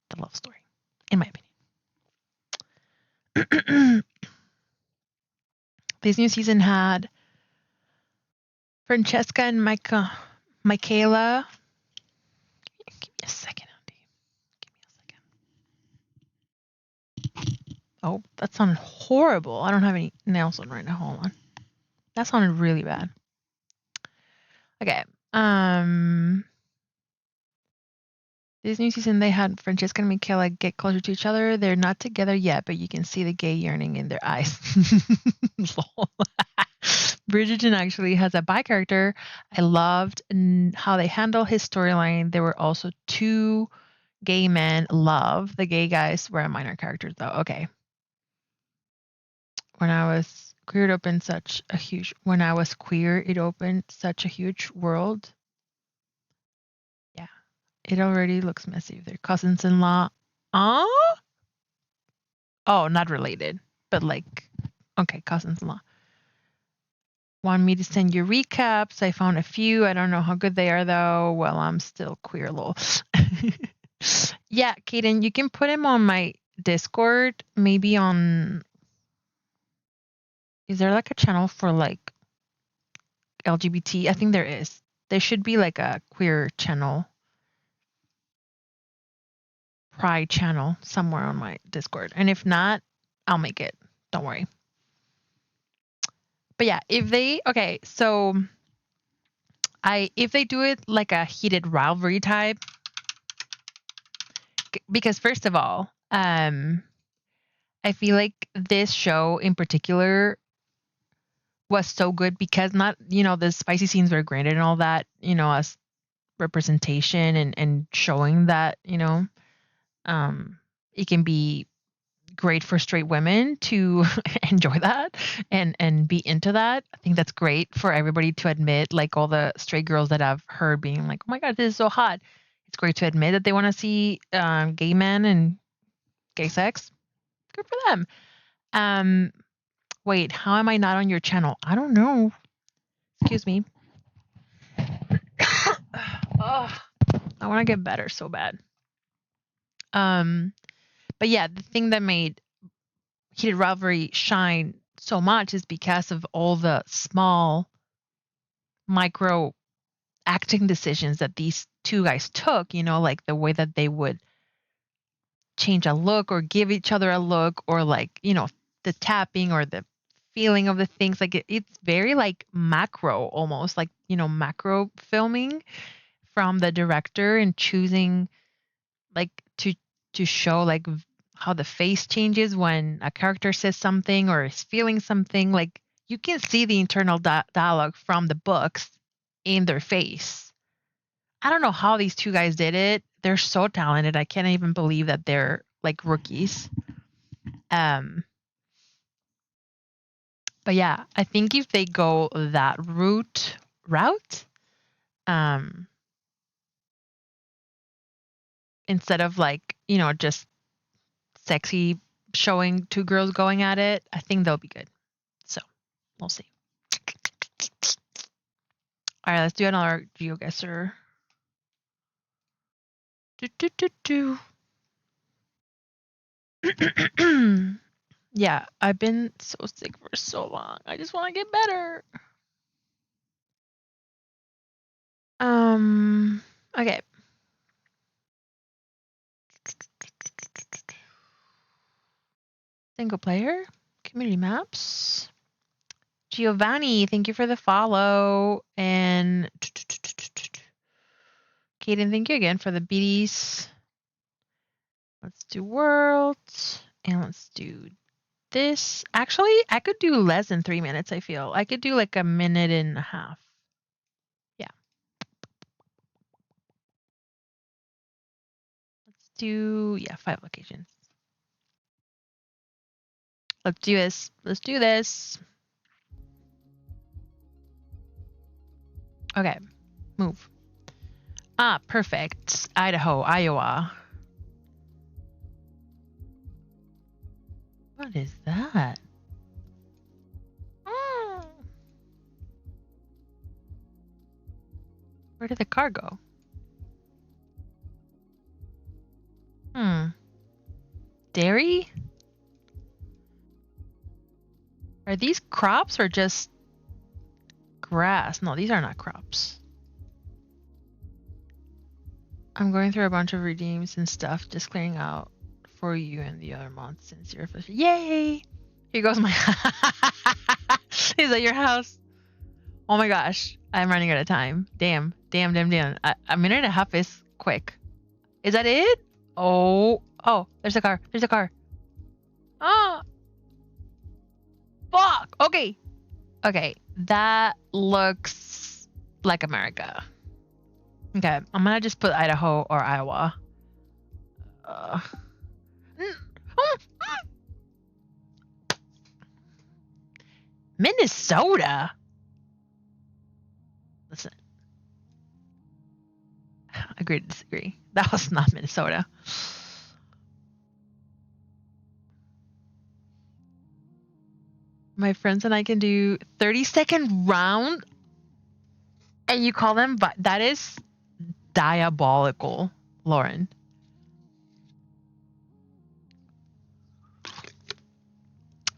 the love story, in my opinion. This new season had Francesca and Michaela. Give me a second, Andy. Give me a second. Oh, that sounded horrible. I don't have any nails on right now. Hold on. That sounded really bad. Okay. This new season, they had Francesca and Michaela get closer to each other. They're not together yet, but you can see the gay yearning in their eyes. Bridgerton actually has a bi character. I loved how they handle his storyline. There were also 2 gay men. Love. The gay guys were minor characters, though. Okay. When I was queer, it opened such a huge world. Yeah. It already looks messy. They're cousins-in-law. Oh, not related, but like, okay, cousins-in-law. Want me to send you recaps? I found a few. I don't know how good they are, though. Well, I'm still queer, lol. Yeah, Kaden, you can put him on my Discord. Maybe on... Is there like a channel for like LGBT? I think there is. There should be like a queer channel. Pride channel somewhere on my Discord. And if not, I'll make it. Don't worry. But yeah, if they do it like a heated rivalry type, because first of all, I feel like this show in particular was so good because not, the spicy scenes were granted and all that, as representation and showing that, it can be great for straight women to enjoy that and be into that. I think that's great for everybody to admit, like all the straight girls that I've heard being like, oh my God, this is so hot. It's great to admit that they want to see gay men and gay sex. Good for them. Wait, how am I not on your channel? I don't know. Excuse me. Oh, I want to get better so bad. But yeah, the thing that made Heated Rivalry shine so much is because of all the small micro acting decisions that these 2 guys took, like the way that they would change a look or give each other a look or like, the tapping or the feeling of the things. Like it's very like macro almost like, macro filming from the director and choosing like to show like how the face changes when a character says something or is feeling something. Like you can see the internal dialogue from the books in their face. I don't know how these 2 guys did it. They're so talented. I can't even believe that they're like rookies. But yeah, I think if they go that route, instead of like, just sexy showing 2 girls going at it, I think they'll be good. So we'll see. All right, let's do another GeoGuessr Do. Yeah, I've been so sick for so long. I just want to get better. Okay. Single player, community maps. Giovanni, thank you for the follow. And Kaden, thank you again for the BDs. Let's do world. And let's do this. Actually, I could do less than 3 minutes, I feel. I could do like a minute and a half. Yeah. Let's do, 5 locations. Let's do this. Let's do this. Okay. Move. Ah, perfect. Idaho, Iowa. What is that? Where did the car go? Dairy? Are these crops or just grass? No, these are not crops. I'm going through a bunch of redeems and stuff, just clearing out for you and the other months since you're official. Yay! Here goes my. Is that your house? Oh my gosh, I'm running out of time. Damn. A minute and a half is quick. Is that it? Oh, there's a car. Oh, fuck. Okay, that looks like America. Okay, I'm gonna just put Idaho or Iowa. Minnesota? Listen. Agree to disagree. That was not Minnesota. My friends and I can do 30-second round. And you call them, but that is diabolical, Lauren.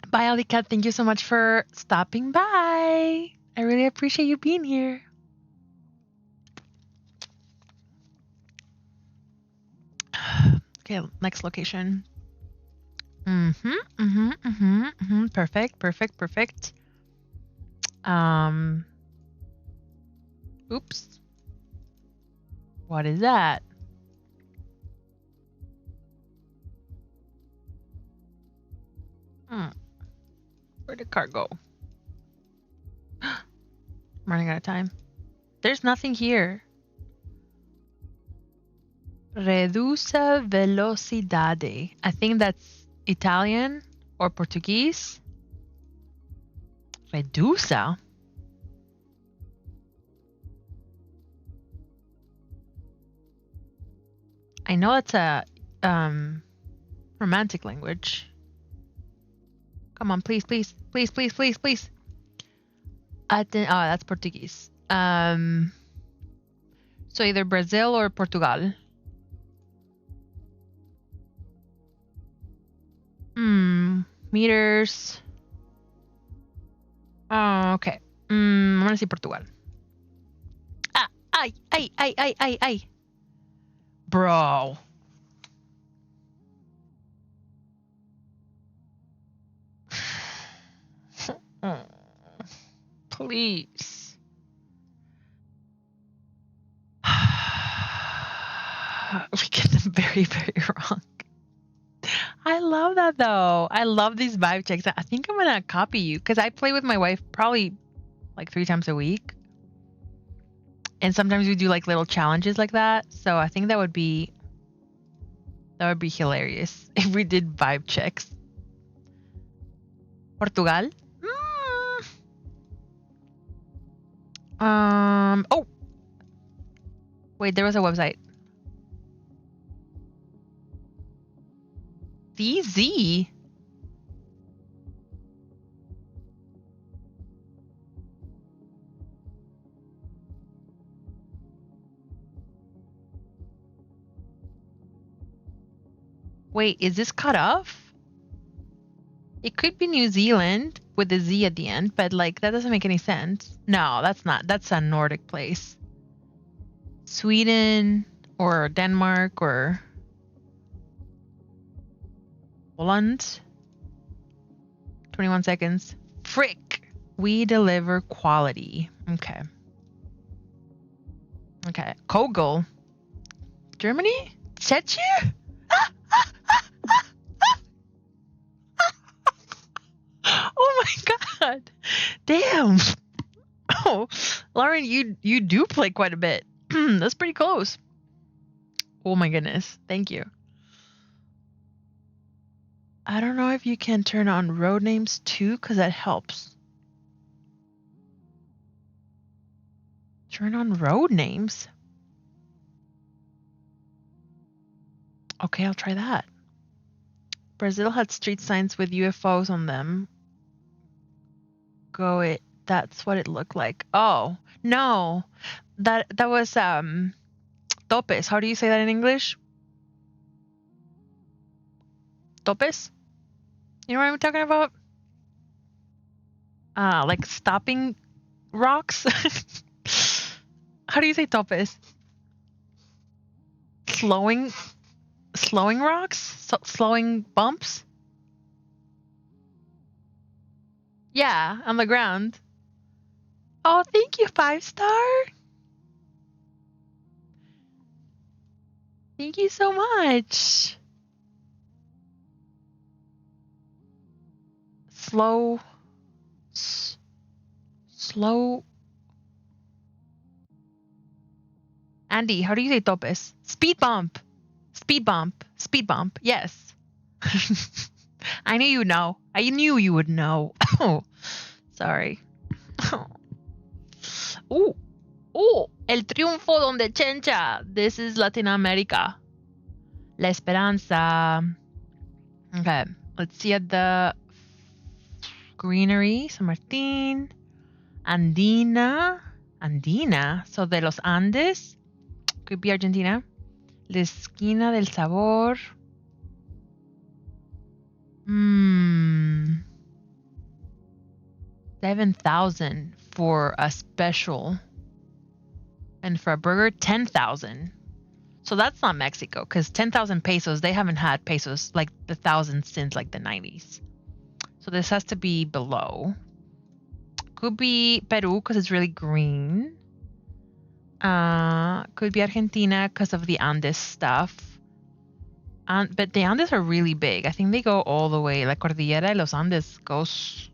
Bye, Alika. Thank you so much for stopping by. I really appreciate you being here. Okay, next location. Perfect. Oops. What is that? Where'd the car go? I'm running out of time. There's nothing here. Reduça velocidade. I think that's Italian or Portuguese. Reduça? I know it's a romantic language. Come on, please. That's Portuguese. So either Brazil or Portugal. Meters. Oh, okay. I'm gonna say Portugal. Ay. Bro. Please. We get them very, very wrong. I love that though. I love these vibe checks. I think I'm gonna copy you because I play with my wife probably like 3 times a week. And sometimes we do like little challenges like that. So I think that would be hilarious if we did vibe checks. Portugal. Oh. Wait, there was a website. DZ. Wait, is this cut off? It could be New Zealand with a Z at the end, but like that doesn't make any sense. No, that's not. That's a Nordic place. Sweden or Denmark or Holland. 21 seconds. Frick. We deliver quality. Okay. Okay. Kogel. Germany? Czechia? Oh my god. Damn. Oh, Lauren, you do play quite a bit. That's pretty close. Oh my goodness. Thank you. I don't know if you can turn on road names too, because that helps. Turn on road names? Okay, I'll try that. Brazil had street signs with UFOs on them. That's what it looked like. Oh, no. That was topes. How do you say that in English? Topes? You know what I'm talking about? Like stopping rocks. How do you say topes? Slowing rocks? Slowing bumps? Yeah, on the ground. Oh, thank you, 5-star. Thank you so much. Slow. Andy, how do you say topes? Speed bump. Speed bump. Speed bump. Yes. I knew you would know. I knew you would know. Oh, sorry. El triunfo donde chencha. This is Latin America. La Esperanza. Okay, let's see at the greenery. San Martin. Andina. So de los Andes. Could be Argentina. La esquina del sabor. 7,000 for a special. And for a burger, 10,000. So that's not Mexico, because 10,000 pesos, they haven't had pesos like the thousands since like the 90s. So this has to be below. Could be Peru, because it's really green. Could be Argentina, because of the Andes stuff. But the Andes are really big. I think they go all the way. Like Cordillera de los Andes goes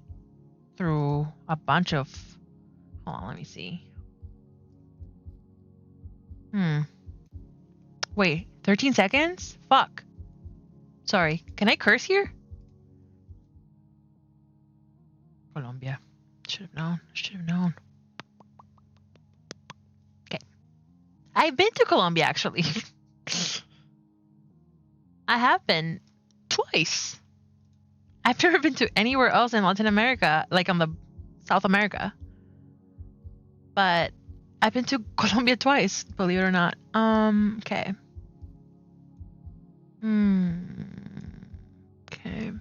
through a bunch of... Hold on, let me see. Wait, 13 seconds? Fuck. Sorry. Can I curse here? Colombia. Should have known. Okay. I've been to Colombia, actually. I have been twice. I've never been to anywhere else in Latin America, like on the South America. But I've been to Colombia twice, believe it or not. Okay. Okay.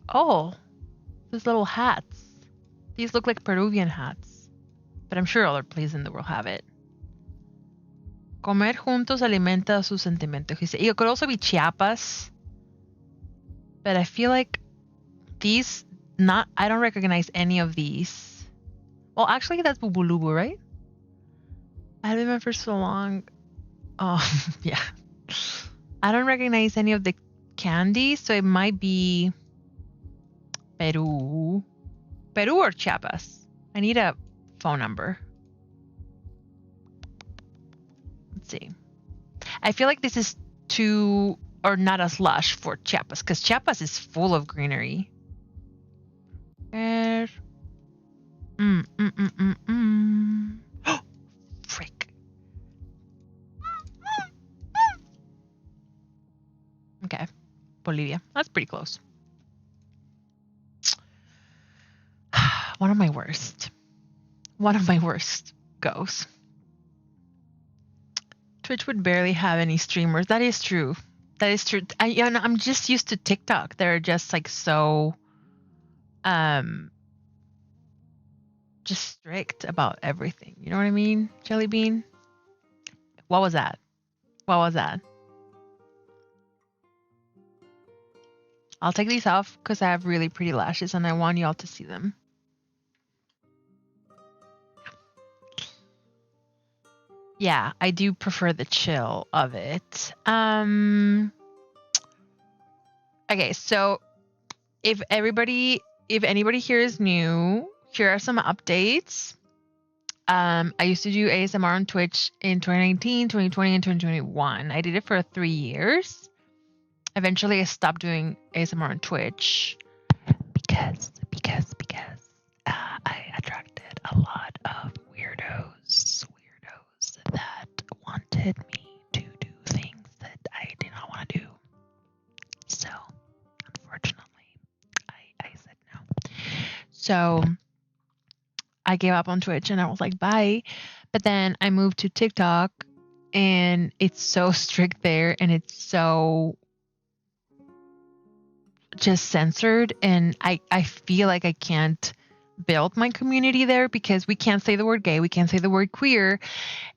Oh, those little hats. These look like Peruvian hats. But I'm sure other places in the world have it. Comer juntos alimenta sus sentimientos. It could also be Chiapas. But I feel like these, I don't recognize any of these. Well, actually, that's Bubulubu, right? I've been for so long. Oh, yeah. I don't recognize any of the candies, so it might be Peru. Peru or Chiapas? I need a phone number. Let's see. I feel like this is too, or not as lush for Chiapas, because Chiapas is full of greenery. Frick. Okay. Bolivia. That's pretty close. One of my worst goes. Twitch would barely have any streamers. That is true. That is true. I'm just used to TikTok. They're just like so just strict about everything. You know what I mean? Jelly Bean? What was that? What was that? I'll take these off because I have really pretty lashes and I want y'all to see them. Yeah, I do prefer the chill of it. Okay, so if anybody here is new, here are some updates. I used to do ASMR on Twitch in 2019, 2020, and 2021. I did it for 3 years. Eventually, I stopped doing ASMR on Twitch because I attracted a lot of weirdos that wanted me to do things that I did not want to do. So, unfortunately, I said no. So, I gave up on Twitch and I was like, bye. But then I moved to TikTok and it's so strict there and it's so just censored. And I feel like I can't build my community there because we can't say the word gay. We can't say the word queer.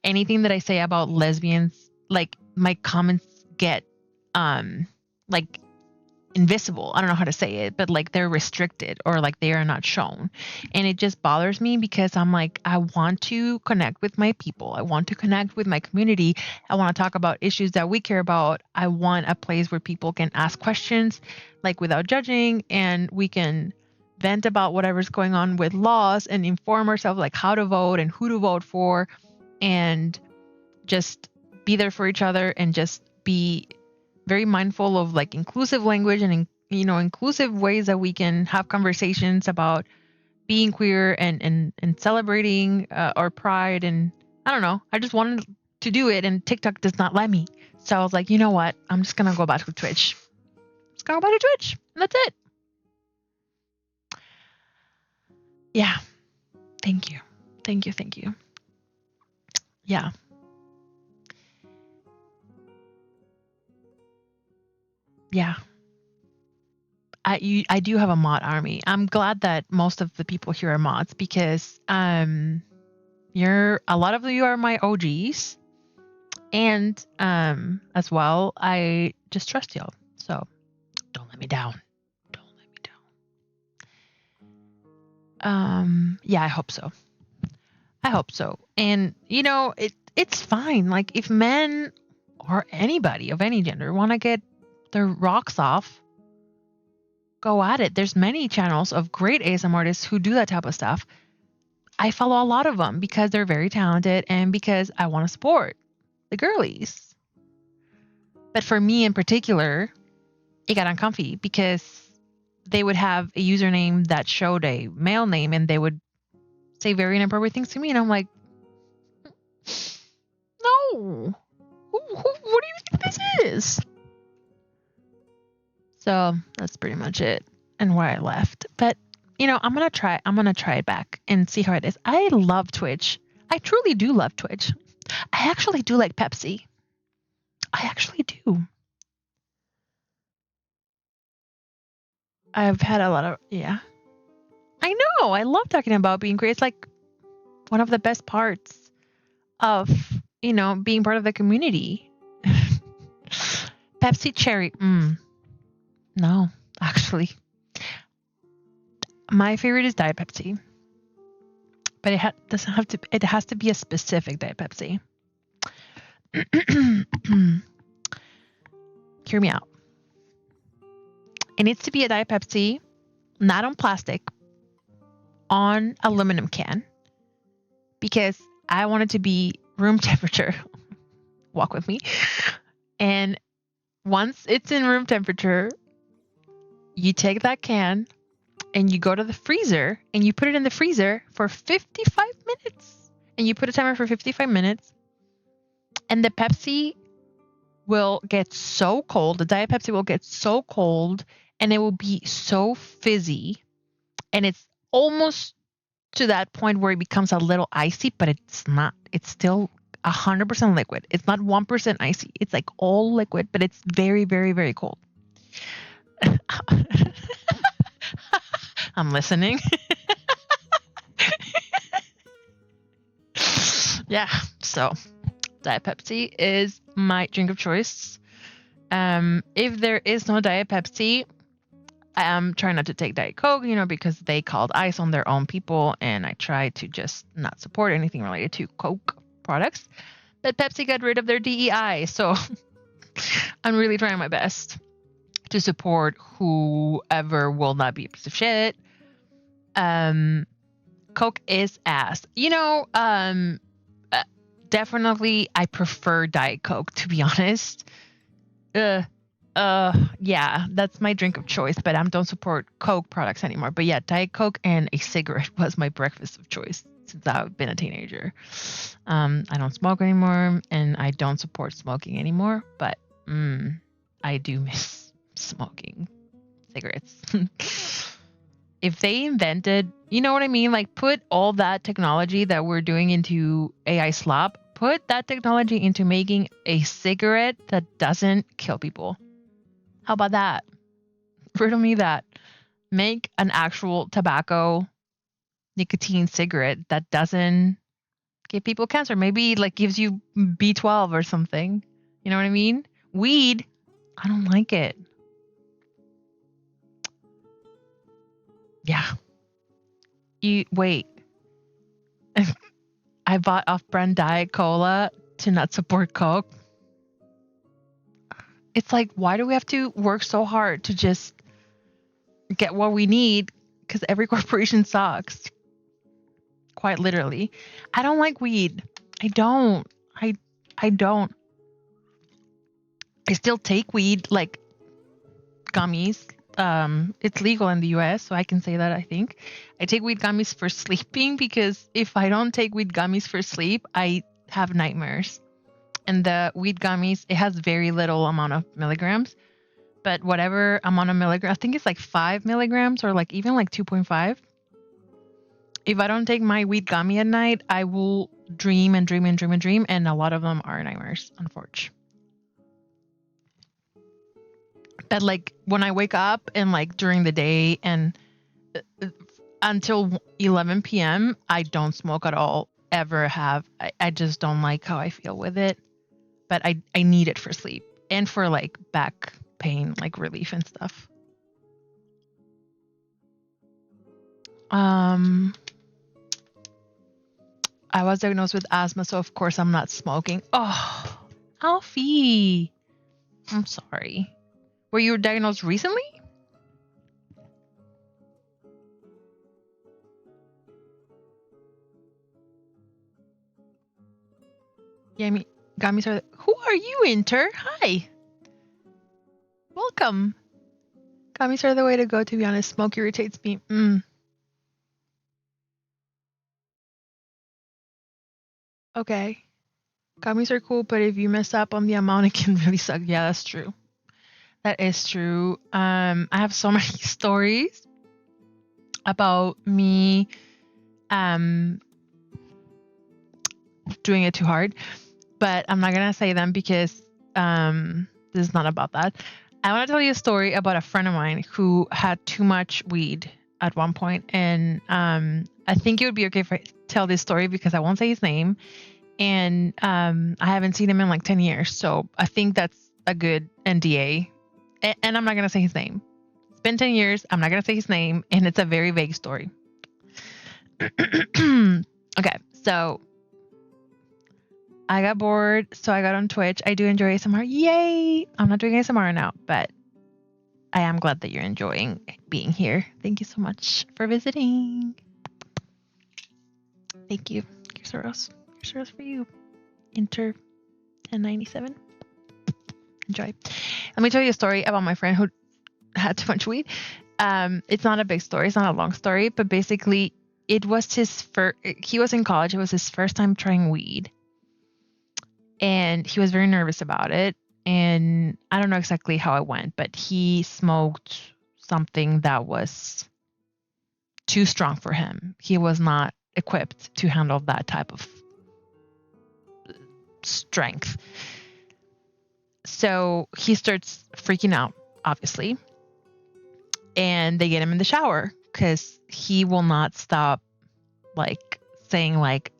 Anything that I say about lesbians, like my comments get like invisible. I don't know how to say it, but like they're restricted or like they are not shown. And it just bothers me because I'm like, I want to connect with my people. I want to connect with my community. I want to talk about issues that we care about. I want a place where people can ask questions like without judging and we can vent about whatever's going on with laws and inform ourselves like how to vote and who to vote for and just be there for each other and just be very mindful of like inclusive language and, inclusive ways that we can have conversations about being queer and celebrating our pride. And I don't know, I just wanted to do it and TikTok does not let me. So I was like, you know what? I'm just going to go back to Twitch. Just going to go back to Twitch. And that's it. Yeah. Thank you. Thank you. Thank you. Yeah. Yeah. I do have a mod army. I'm glad that most of the people here are mods because a lot of you are my OGs and as well I just trust y'all. So don't let me down. Don't let me down. Yeah, I hope so. And it's fine. Like if men or anybody of any gender want to get their rocks off, go at it. There's many channels of great ASMR artists who do that type of stuff. I follow a lot of them because they're very talented and because I want to support the girlies. But for me in particular, it got uncomfy because they would have a username that showed a male name and they would say very inappropriate things to me. And I'm like, no, what do you think this is? So that's pretty much it and where I left. But, I'm going to try it back and see how it is. I love Twitch. I truly do love Twitch. I actually do like Pepsi. I actually do. I've had a lot of, yeah. I know. I love talking about being queer. It's like one of the best parts of, being part of the community. Pepsi Cherry. No, actually. My favorite is Diet Pepsi. But it doesn't have to, it has to be a specific Diet Pepsi. Hear me out. It needs to be a Diet Pepsi, not on plastic, on aluminum can, because I want it to be room temperature. Walk with me. And once it's in room temperature, you take that can and you go to the freezer and you put it in the freezer for 55 minutes. And you put a timer for 55 minutes. And the Pepsi will get so cold. The Diet Pepsi will get so cold and it will be so fizzy. And it's almost to that point where it becomes a little icy, but it's not. It's still 100% liquid. It's not 1% icy. It's like all liquid, but it's very, very, very cold. I'm listening. Yeah, so Diet Pepsi is my drink of choice. If there is no Diet Pepsi, I'm trying not to take Diet Coke, because they called ice on their own people, and I try to just not support anything related to Coke products. But Pepsi got rid of their DEI, so I'm really trying my best to support whoever will not be a piece of shit. Coke is ass. Definitely I prefer Diet Coke, to be honest. Yeah, that's my drink of choice, but I don't support Coke products anymore. But yeah, Diet Coke and a cigarette was my breakfast of choice since I've been a teenager. I don't smoke anymore, and I don't support smoking anymore, but I do miss smoking cigarettes. If they invented, you know what I mean? Like, put all that technology that we're doing into AI slop, put that technology into making a cigarette that doesn't kill people. How about that? Riddle me that. Make an actual tobacco nicotine cigarette that doesn't give people cancer. Maybe like gives you B12 or something. You know what I mean? Weed, I don't like it. Yeah. Wait. I bought off-brand Diet Cola to not support Coke. It's like, why do we have to work so hard to just get what we need? Because every corporation sucks. Quite literally. I don't like weed. I don't. I don't. I still take weed, like gummies. It's legal in the US, so I can say that, I think. I take weed gummies for sleeping because if I don't take weed gummies for sleep, I have nightmares. And the weed gummies, it has very little amount of milligrams, but whatever amount of milligrams, I think it's like 5 milligrams or like even like 2.5. If I don't take my weed gummy at night, I will dream and dream and dream and dream, and a lot of them are nightmares, unfortunately. But like when I wake up and like during the day and until 11 p.m., I don't smoke at all, ever have. I just don't like how I feel with it. But I need it for sleep and for like back pain, like relief and stuff. I was diagnosed with asthma, so of course I'm not smoking. Oh, Alfie. I'm sorry. Were you diagnosed recently? Yeah, gummies are. Who are you, Inter? Hi. Welcome. Gummies are the way to go, to be honest. Smoke irritates me. Okay. Gummies are cool, but if you mess up on the amount, it can really suck. Yeah, that's true. That is true. I have so many stories about me doing it too hard, but I'm not gonna say them because this is not about that. I want to tell you a story about a friend of mine who had too much weed at one point, and I think it would be okay if I tell this story because I won't say his name, and I haven't seen him in like 10 years, so I think that's a good NDA. And I'm not gonna say his name. It's been 10 years. I'm not gonna say his name, and it's a very vague story. Okay, so I got bored, so I got on Twitch. I do enjoy ASMR. Yay! I'm not doing ASMR now, but I am glad that you're enjoying being here. Thank you so much for visiting. Thank you. Here's Soros. Here's Soros for you. Enter 1097. Enjoy. Let me tell you a story about my friend who had too much weed. It's not a big story. It's not a long story, but basically it was his first, he was in college. It was his first time trying weed. And he was very nervous about it. And I don't know exactly how it went, but he smoked something that was too strong for him. He was not equipped to handle that type of strength. So he starts freaking out, obviously. And they get him in the shower because he will not stop like saying like,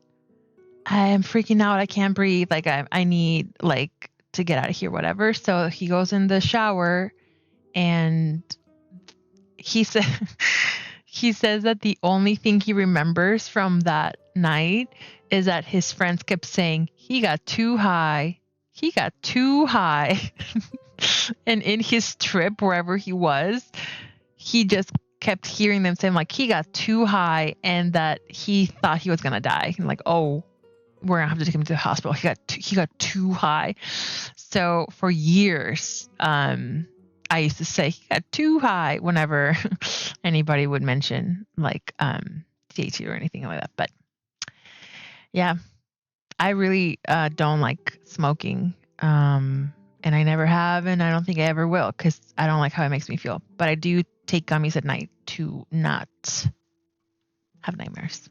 I am freaking out. I can't breathe. Like I need like to get out of here, whatever. So he goes in the shower and he said, he says that the only thing he remembers from that night is that his friends kept saying, he got too high. He got too high. And in his trip, wherever he was, he just kept hearing them saying like, he got too high and that he thought he was going to die. And like, oh, we're going to have to take him to the hospital. He got too high. So for years, I used to say he got too high whenever anybody would mention like THC or anything like that. But yeah, I really don't like smoking. And I never have, and I don't think I ever will because I don't like how it makes me feel. But I do take gummies at night to not have nightmares.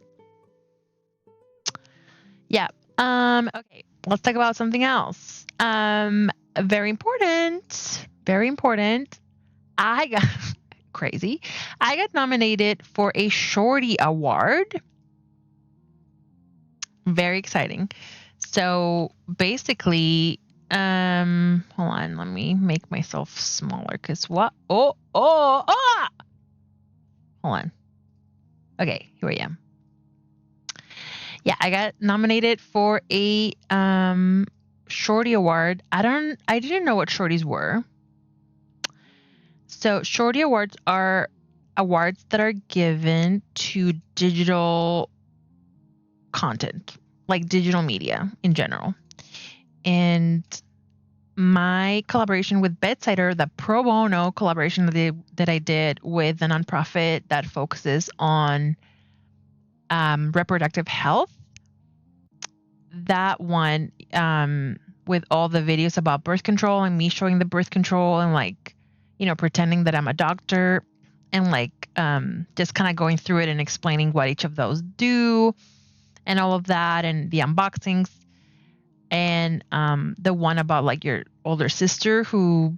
Yeah. Okay. Let's talk about something else. Very important. Very important. I got crazy. I got nominated for a Shorty Award. Very exciting. So basically, hold on, let me make myself smaller because what? Oh! Hold on. Okay, here I am. Yeah, I got nominated for a Shorty Award. I didn't know what Shorties were. So Shorty Awards are awards that are given to digital content, like digital media in general. And my collaboration with Bedsider, the pro bono collaboration that I did with the nonprofit that focuses on reproductive health, that one, with all the videos about birth control and me showing the birth control and like, pretending that I'm a doctor and like just kind of going through it and explaining what each of those do and all of that and the unboxings. And the one about like your older sister who,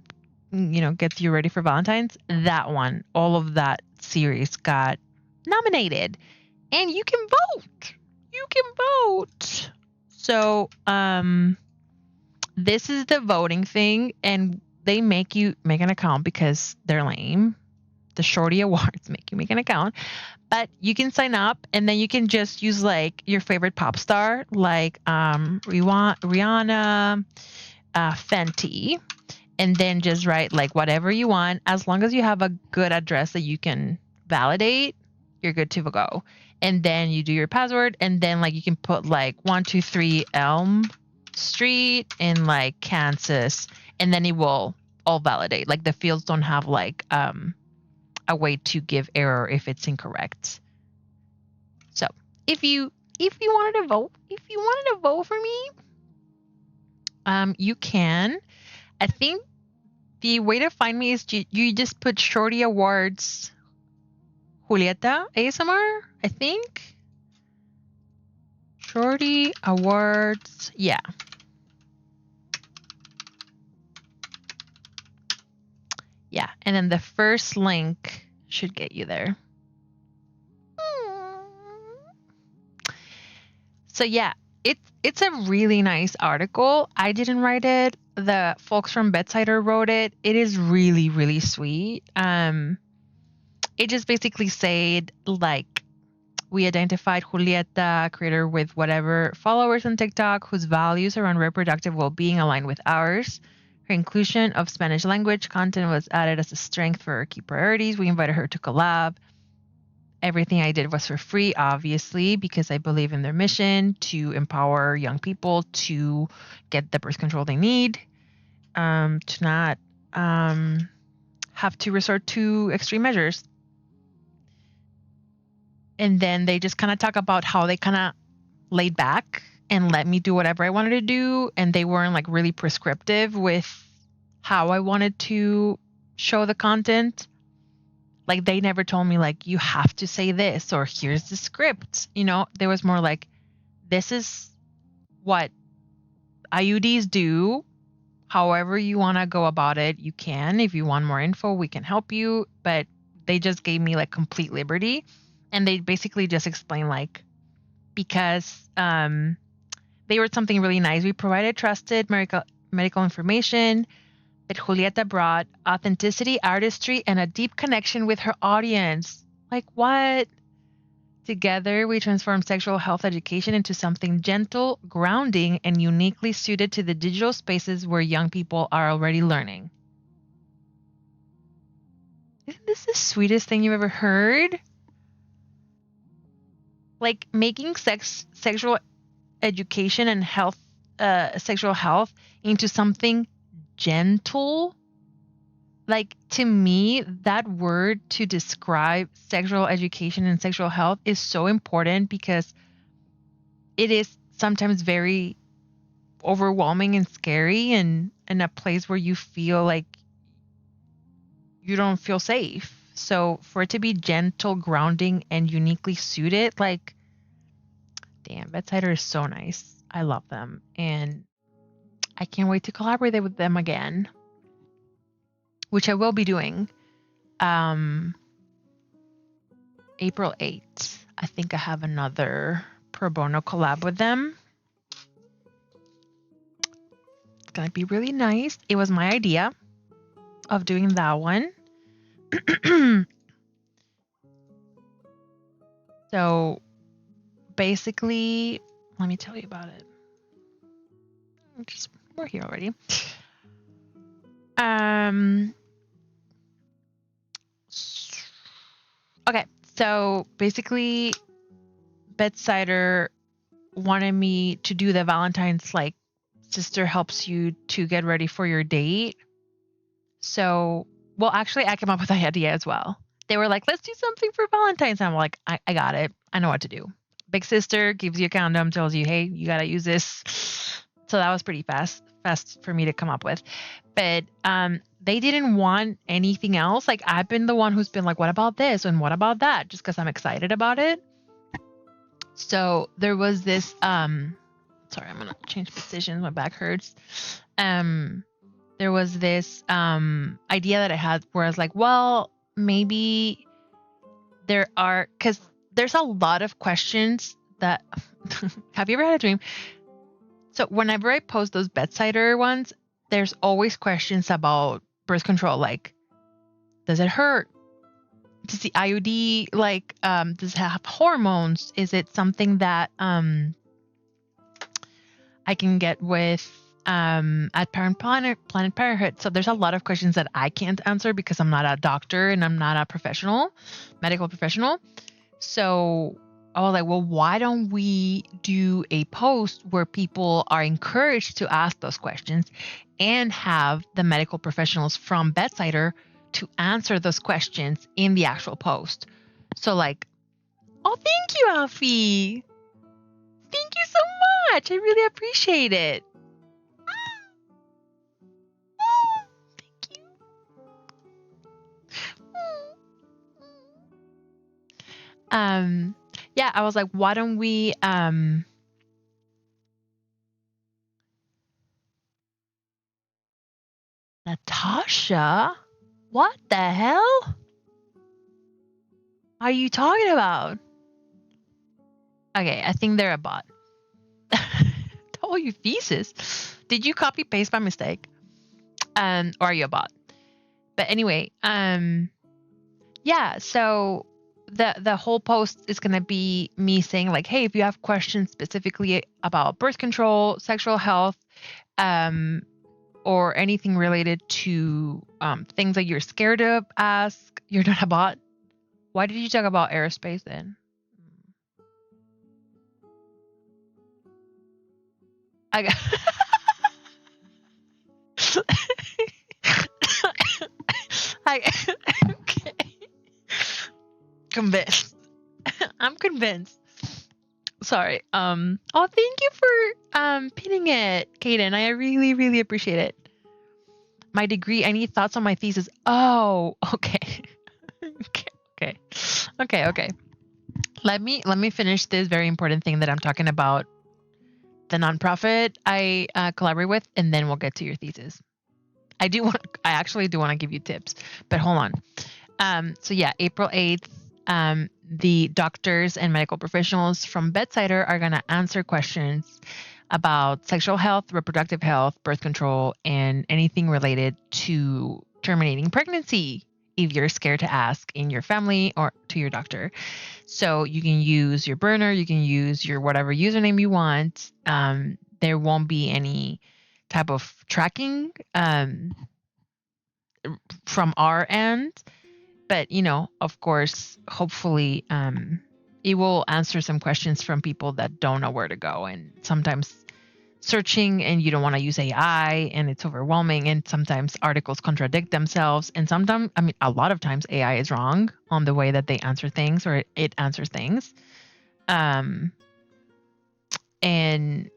gets you ready for Valentine's, that one, all of that series got nominated. And you can vote. You can vote. So this is the voting thing, and they make you make an account because they're lame. The Shorty Awards make you make an account. But you can sign up and then you can just use like your favorite pop star, like Rihanna, Fenty, and then just write like whatever you want. As long as you have a good address that you can validate, you're good to go. And then you do your password, and then like you can put like 123 Elm Street in like Kansas, and then it will all validate. Like the fields don't have like a way to give error if it's incorrect. So if you wanted to vote for me, you can. I think the way to find me is you just put Shorty Awards Julieta ASMR, I think. Shorty Awards, yeah. Yeah, and then the first link should get you there. So yeah, it's a really nice article. I didn't write it. The folks from Bedsider wrote it. It is really, really sweet. It just basically said like, we identified Julieta, creator with whatever followers on TikTok, whose values around reproductive well-being align with ours. Her inclusion of Spanish language content was added as a strength for her key priorities. We invited her to collab. Everything I did was for free, obviously, because I believe in their mission to empower young people to get the birth control they need, to not have to resort to extreme measures. And then they just kind of talk about how they kind of laid back and let me do whatever I wanted to do. And they weren't like really prescriptive with how I wanted to show the content. Like they never told me like, you have to say this or here's the script. There was more like, this is what IUDs do. However you want to go about it, you can. If you want more info, we can help you. But they just gave me like complete liberty. And they basically just explained like, because they wrote something really nice. We provided trusted medical information, but Julieta brought authenticity, artistry, and a deep connection with her audience. Like what? Together, we transform sexual health education into something gentle, grounding, and uniquely suited to the digital spaces where young people are already learning. Isn't this the sweetest thing you've ever heard? Like making sexual education and health, sexual health into something gentle. Like to me, that word to describe sexual education and sexual health is so important because it is sometimes very overwhelming and scary and in a place where you feel like you don't feel safe. So for it to be gentle, grounding, and uniquely suited, like, damn, Bedsider is so nice. I love them. And I can't wait to collaborate with them again, which I will be doing. April 8th. I think I have another pro bono collab with them. It's going to be really nice. It was my idea of doing that one. So basically, let me tell you about it. We're here already. Okay, so basically, Bedsider wanted me to do the Valentine's, like, sister helps you to get ready for your date. So, well, actually, I came up with the idea as well. They were like, let's do something for Valentine's. And I'm like, I got it. I know what to do. Big sister gives you a condom, tells you, hey, you got to use this. So that was pretty fast for me to come up with. But they didn't want anything else. Like, I've been the one who's been like, what about this? And what about that? Just because I'm excited about it. So there was this, sorry, I'm going to change positions. My back hurts. There was this idea that I had where I was like, well, maybe because there's a lot of questions that, have you ever had a dream? So whenever I post those Bedsider ones, there's always questions about birth control. Like, does it hurt? Does the IUD, like, does it have hormones? Is it something that I can get with at Planned Parenthood? So there's a lot of questions that I can't answer because I'm not a doctor and I'm not a medical professional. So I was like, well, why don't we do a post where people are encouraged to ask those questions and have the medical professionals from Bedsider to answer those questions in the actual post? So like, oh, thank you, Alfie. Thank you so much. I really appreciate it. Thank you. Yeah, I was like, why don't we Natasha? What the hell are you talking about? Okay, I think they're a bot. Oh, you thesis. Did you copy paste by mistake? Or are you a bot? But anyway, yeah, so the whole post is gonna be me saying like, hey, if you have questions specifically about birth control, sexual health, or anything related to things that you're scared to ask, you're not a bot. Why did you talk about aerospace then? I got okay. Convinced. I'm convinced. Sorry. Oh, thank you for pinning it, Kaden. I really, really appreciate it. My degree. Any thoughts on my thesis? Oh, okay. Okay. Let me finish this very important thing that I'm talking about the nonprofit I collaborate with, and then we'll get to your thesis. I actually do want to give you tips, but hold on. So yeah, April 8th, the doctors and medical professionals from Bedsider are going to answer questions about sexual health, reproductive health, birth control, and anything related to terminating pregnancy if you're scared to ask in your family or to your doctor. So you can use your burner, you can use your whatever username you want. There won't be any type of tracking from our end. But, of course, hopefully it will answer some questions from people that don't know where to go. And sometimes searching and you don't want to use AI and it's overwhelming. And sometimes articles contradict themselves. And sometimes, a lot of times AI is wrong on the way that they answer things or it answers things. And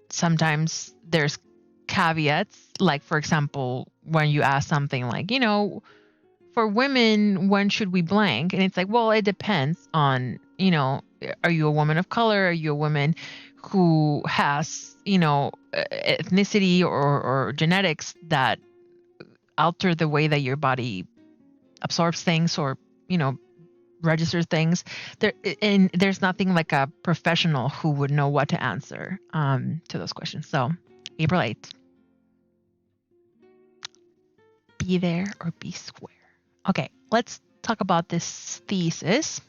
sometimes there's caveats, like, for example, when you ask something like, for women, when should we blank? And it's like, well, it depends on, are you a woman of color? Are you a woman who has, ethnicity or genetics that alter the way that your body absorbs things or, registers things? And there's nothing like a professional who would know what to answer to those questions. So April 8th. Be there or be square. Okay, let's talk about this thesis.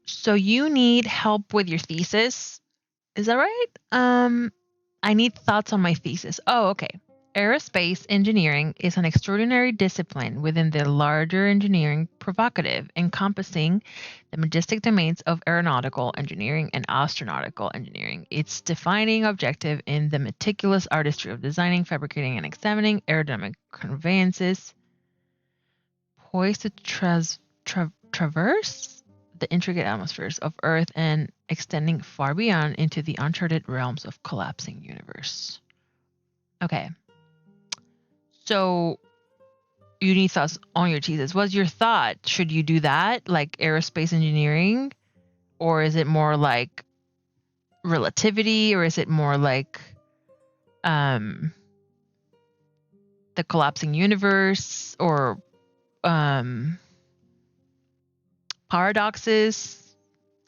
So you need help with your thesis. Is that right? I need thoughts on my thesis. Oh, okay. Aerospace engineering is an extraordinary discipline within the larger engineering provocative, encompassing the majestic domains of aeronautical engineering and astronautical engineering. Its defining objective in the meticulous artistry of designing, fabricating, and examining aerodynamic conveyances, poised to traverse the intricate atmospheres of Earth and extending far beyond into the uncharted realms of collapsing universe. Okay. So you need thoughts on your thesis. What's your thought? Should you do that, like aerospace engineering? Or is it more like relativity? Or is it more like the collapsing universe? Or paradoxes?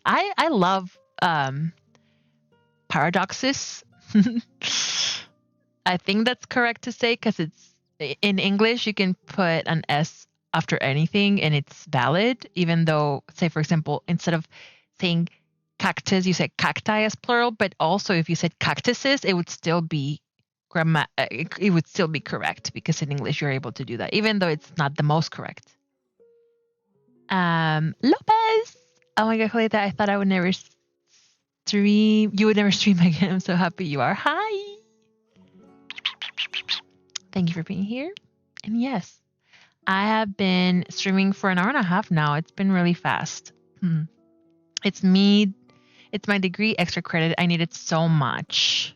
I love paradoxes. I think that's correct to say because it's in English, you can put an S after anything and it's valid, even though, say, for example, instead of saying cactus, you say cacti as plural, but also if you said cactuses, it would still be it would still be correct because in English you're able to do that, even though it's not the most correct. Lopez. Oh my God, Julieta, I thought I would never stream. You would never stream again. I'm so happy you are. Hi. Thank you for being here. And yes, I have been streaming for an hour and a half now. It's been really fast. It's my degree extra credit. I need it so much.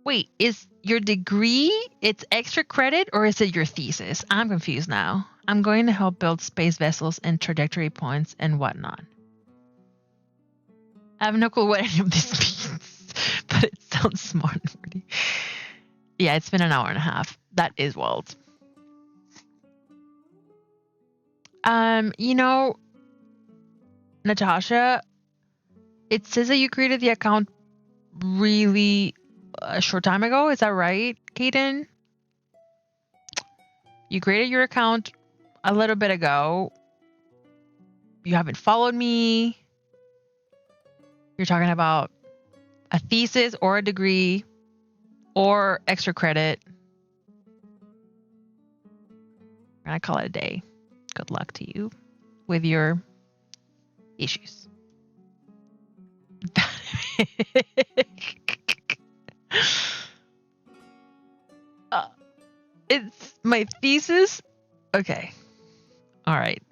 Wait, is your degree, it's extra credit or is it your thesis? I'm confused now. I'm going to help build space vessels and trajectory points and whatnot. I have no clue what any of this means, but it sounds smart and pretty. Yeah, it's been an hour and a half. That is wild. Natasha, it says that you created the account really a short time ago. Is that right, Kaden? You created your account a little bit ago. You haven't followed me. You're talking about a thesis or a degree or extra credit. I'm going to call it a day. Good luck to you with your issues. It's my thesis. Okay. All right.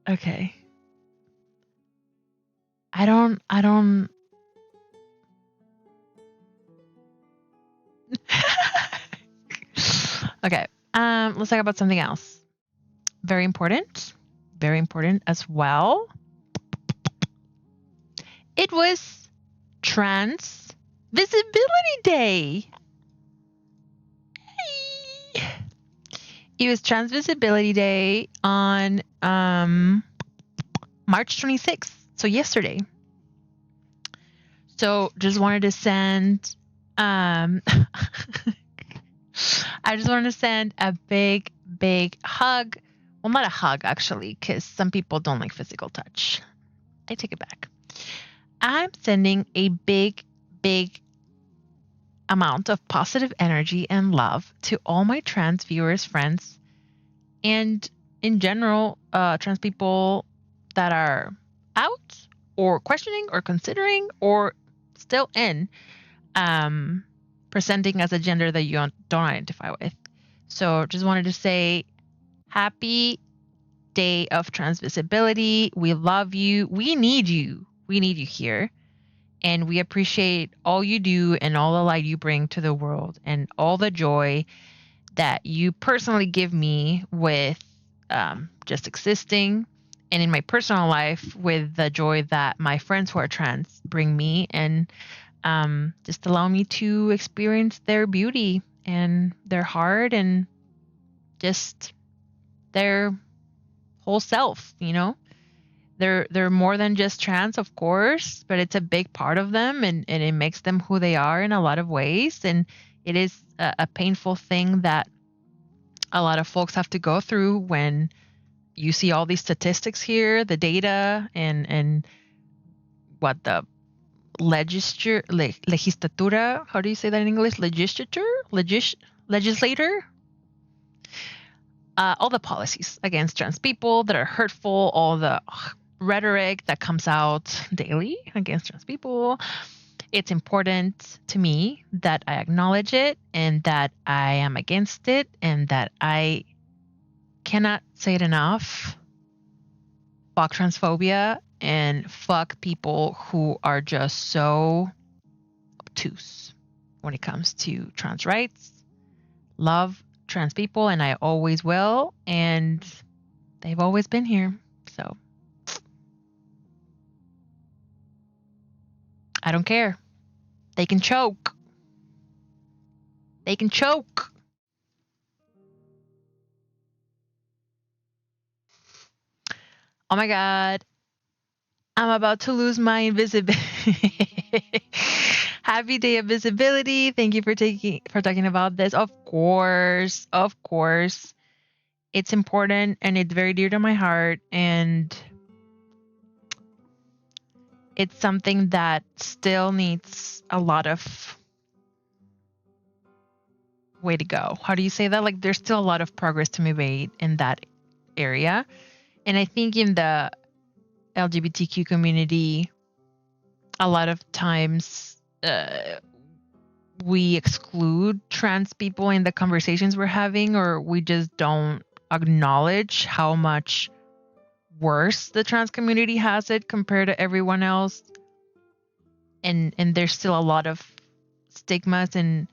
Okay. I don't Okay. Let's talk about something else. Very important as well. It was Trans Visibility Day. It was Trans Visibility Day on March 26th, so yesterday. So just wanted to send I just wanted to send a big hug. Well, not a hug actually, because some people don't like physical touch. I take it back. I'm sending a big amount of positive energy and love to all my trans viewers, friends, and in general, trans people that are out or questioning or considering or still in presenting as a gender that you don't identify with. So just wanted to say happy day of trans visibility. We love you. We need you. We need you here. And we appreciate all you do and all the light you bring to the world and all the joy that you personally give me with just existing, and in my personal life with the joy that my friends who are trans bring me, and just allow me to experience their beauty and their heart and just their whole self, you know? They're more than just trans, of course, but it's a big part of them, and it makes them who they are in a lot of ways. And it is a painful thing that a lot of folks have to go through when you see all these statistics here, the data, and what the legislatura, how do you say that in English? Legislator? All the policies against trans people that are hurtful, all the rhetoric that comes out daily against trans people. It's important to me that I acknowledge it and that I am against it and that I cannot say it enough. Fuck transphobia and fuck people who are just so obtuse when it comes to trans rights. Love trans people, and I always will, and they've always been here. So I don't care. They can choke. They can choke. Oh my God. I'm about to lose my invisibility. Happy day of visibility. Thank you for talking about this. Of course. It's important and it's very dear to my heart, and it's something that still needs a lot of way to go. How do you say that? Like, there's still a lot of progress to be made in that area. And I think in the LGBTQ community, a lot of times we exclude trans people in the conversations we're having, or we just don't acknowledge how much worse the trans community has it compared to everyone else. And there's still a lot of stigmas and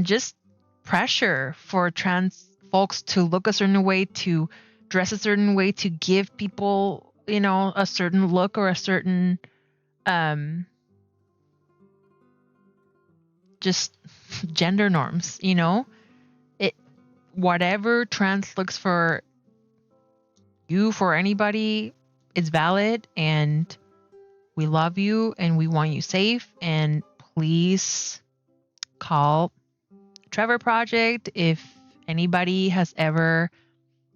just pressure for trans folks to look a certain way, to dress a certain way, to give people, you know, a certain look or a certain just gender norms, you know? It whatever trans looks for you, for anybody, it's valid, and we love you and we want you safe. And please call Trevor Project if anybody has ever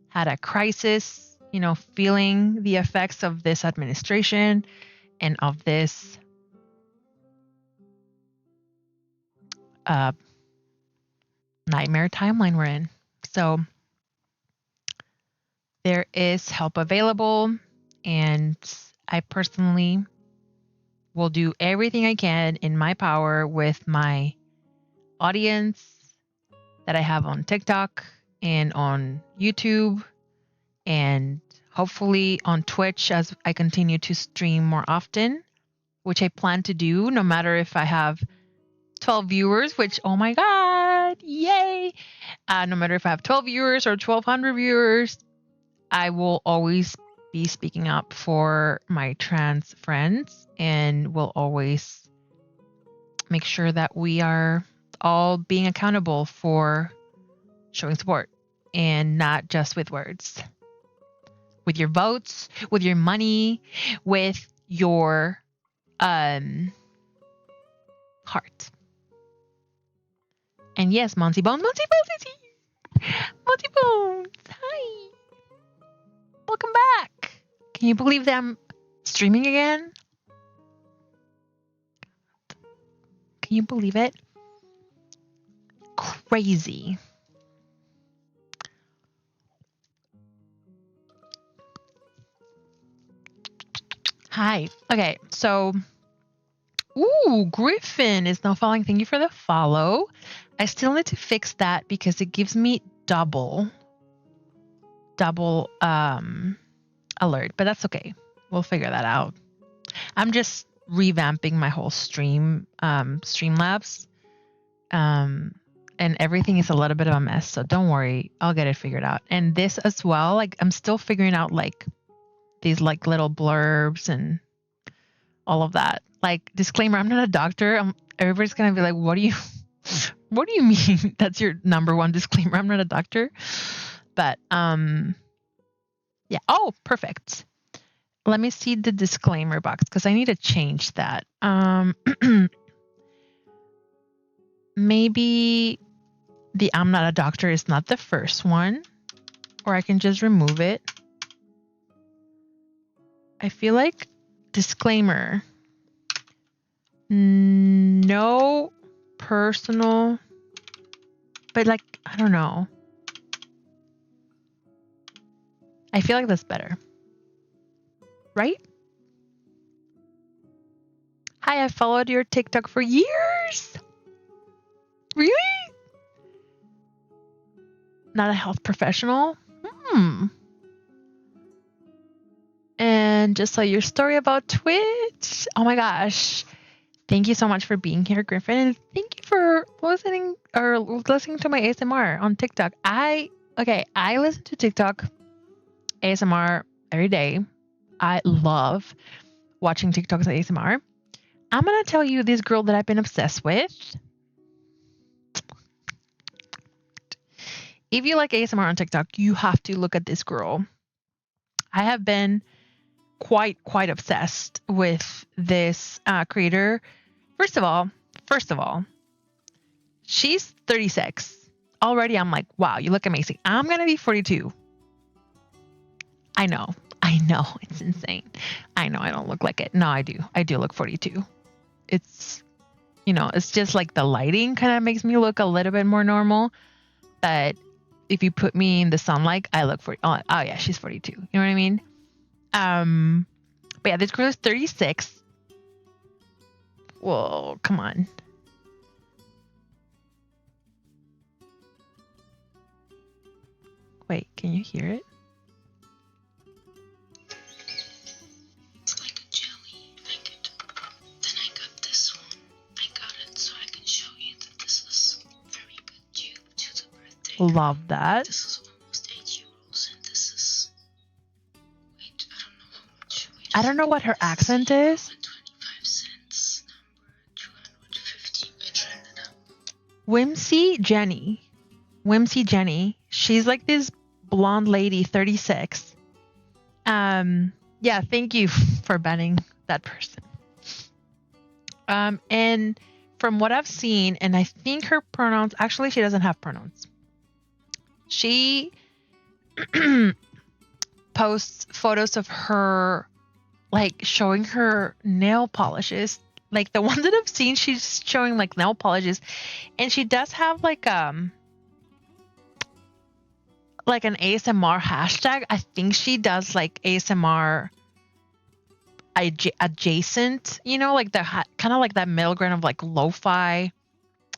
had a crisis, you know, feeling the effects of this administration and of this nightmare timeline we're in. So there is help available, and I personally will do everything I can in my power with my audience that I have on TikTok and on YouTube, and hopefully on Twitch as I continue to stream more often, which I plan to do no matter if I have 12 viewers, which, oh my God, yay. No matter if I have 12 viewers or 1,200 viewers, I will always be speaking up for my trans friends and will always make sure that we are all being accountable for showing support and not just with words. With your votes, with your money, with your heart. And yes, Monty Bones is here. Monty Bones, hi. Welcome back. Can you believe that I'm streaming again? Can you believe it? Crazy. Hi. Okay, so Griffin is now following. Thank you for the follow. I still need to fix that because it gives me double alert, but that's okay. We'll figure that out. I'm just revamping my whole Streamlabs. And everything is a little bit of a mess, so don't worry, I'll get it figured out. And this as well, like I'm still figuring out like these like little blurbs and all of that. Like disclaimer, I'm not a doctor. Everybody's gonna be like, what do you mean? That's your number one disclaimer. I'm not a doctor. But yeah. Oh, perfect. Let me see the disclaimer box because I need to change that. Maybe the I'm not a doctor is not the first one, or I can just remove it. I feel like disclaimer, no personal, but like, I don't know. I feel like that's better, right? Hi, I followed your TikTok for years. Really? Not a health professional? And just saw your story about Twitch. Oh my gosh. Thank you so much for being here, Griffin. And thank you for listening to my ASMR on TikTok. I listen to TikTok ASMR every day. I love watching TikToks ASMR. I'm going to tell you this girl that I've been obsessed with. If you like ASMR on TikTok, you have to look at this girl. I have been quite obsessed with this creator. First of all, she's 36. Already I'm like, wow, you look amazing. I'm going to be 42. I know. It's insane. I know I don't look like it. No, I do. I do look 42. It's, it's just like the lighting kind of makes me look a little bit more normal. But if you put me in the sunlight, I look 40. Oh yeah, she's 42. You know what I mean? But yeah, this girl is 36. Whoa, come on. Wait, can you hear it? It's like a jelly. Then I got this one. I got it so I can show you that this is very good due to the birthday. Love that. This is almost €8 and this is... Wait, I don't know how much. I don't know what her accent is. 25 cents, number 250. I tried it out. Whimsy Jenny. She's like this blonde lady, 36. Yeah, thank you for banning that person. And from what I've seen, and I think her pronouns, actually she doesn't have pronouns. She posts photos of her like showing her nail polishes. Like the ones that I've seen, she's showing like nail polishes, and she does have like an ASMR hashtag. I think she does like ASMR adjacent, like the kind of like that middle ground of like lo-fi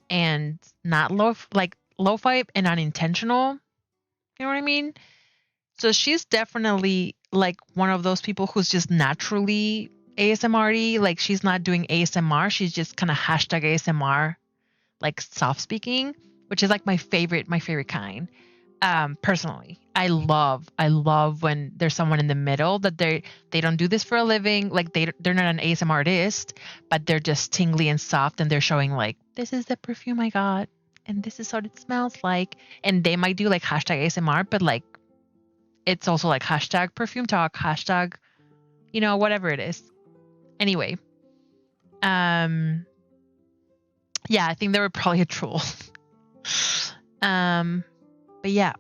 and not lo-fi and unintentional. You know what I mean? So she's definitely like one of those people who's just naturally ASMR-y. Like she's not doing ASMR. She's just kind of hashtag ASMR, like soft speaking. which is like my favorite kind. Personally, I love when there's someone in the middle that they don't do this for a living. Like they're not an ASMR artist, but they're just tingly and soft, and they're showing like, this is the perfume I got, and this is what it smells like. And they might do like hashtag ASMR, but like it's also like hashtag perfume talk, hashtag, whatever it is. Anyway, yeah, I think they were probably a troll. But yeah,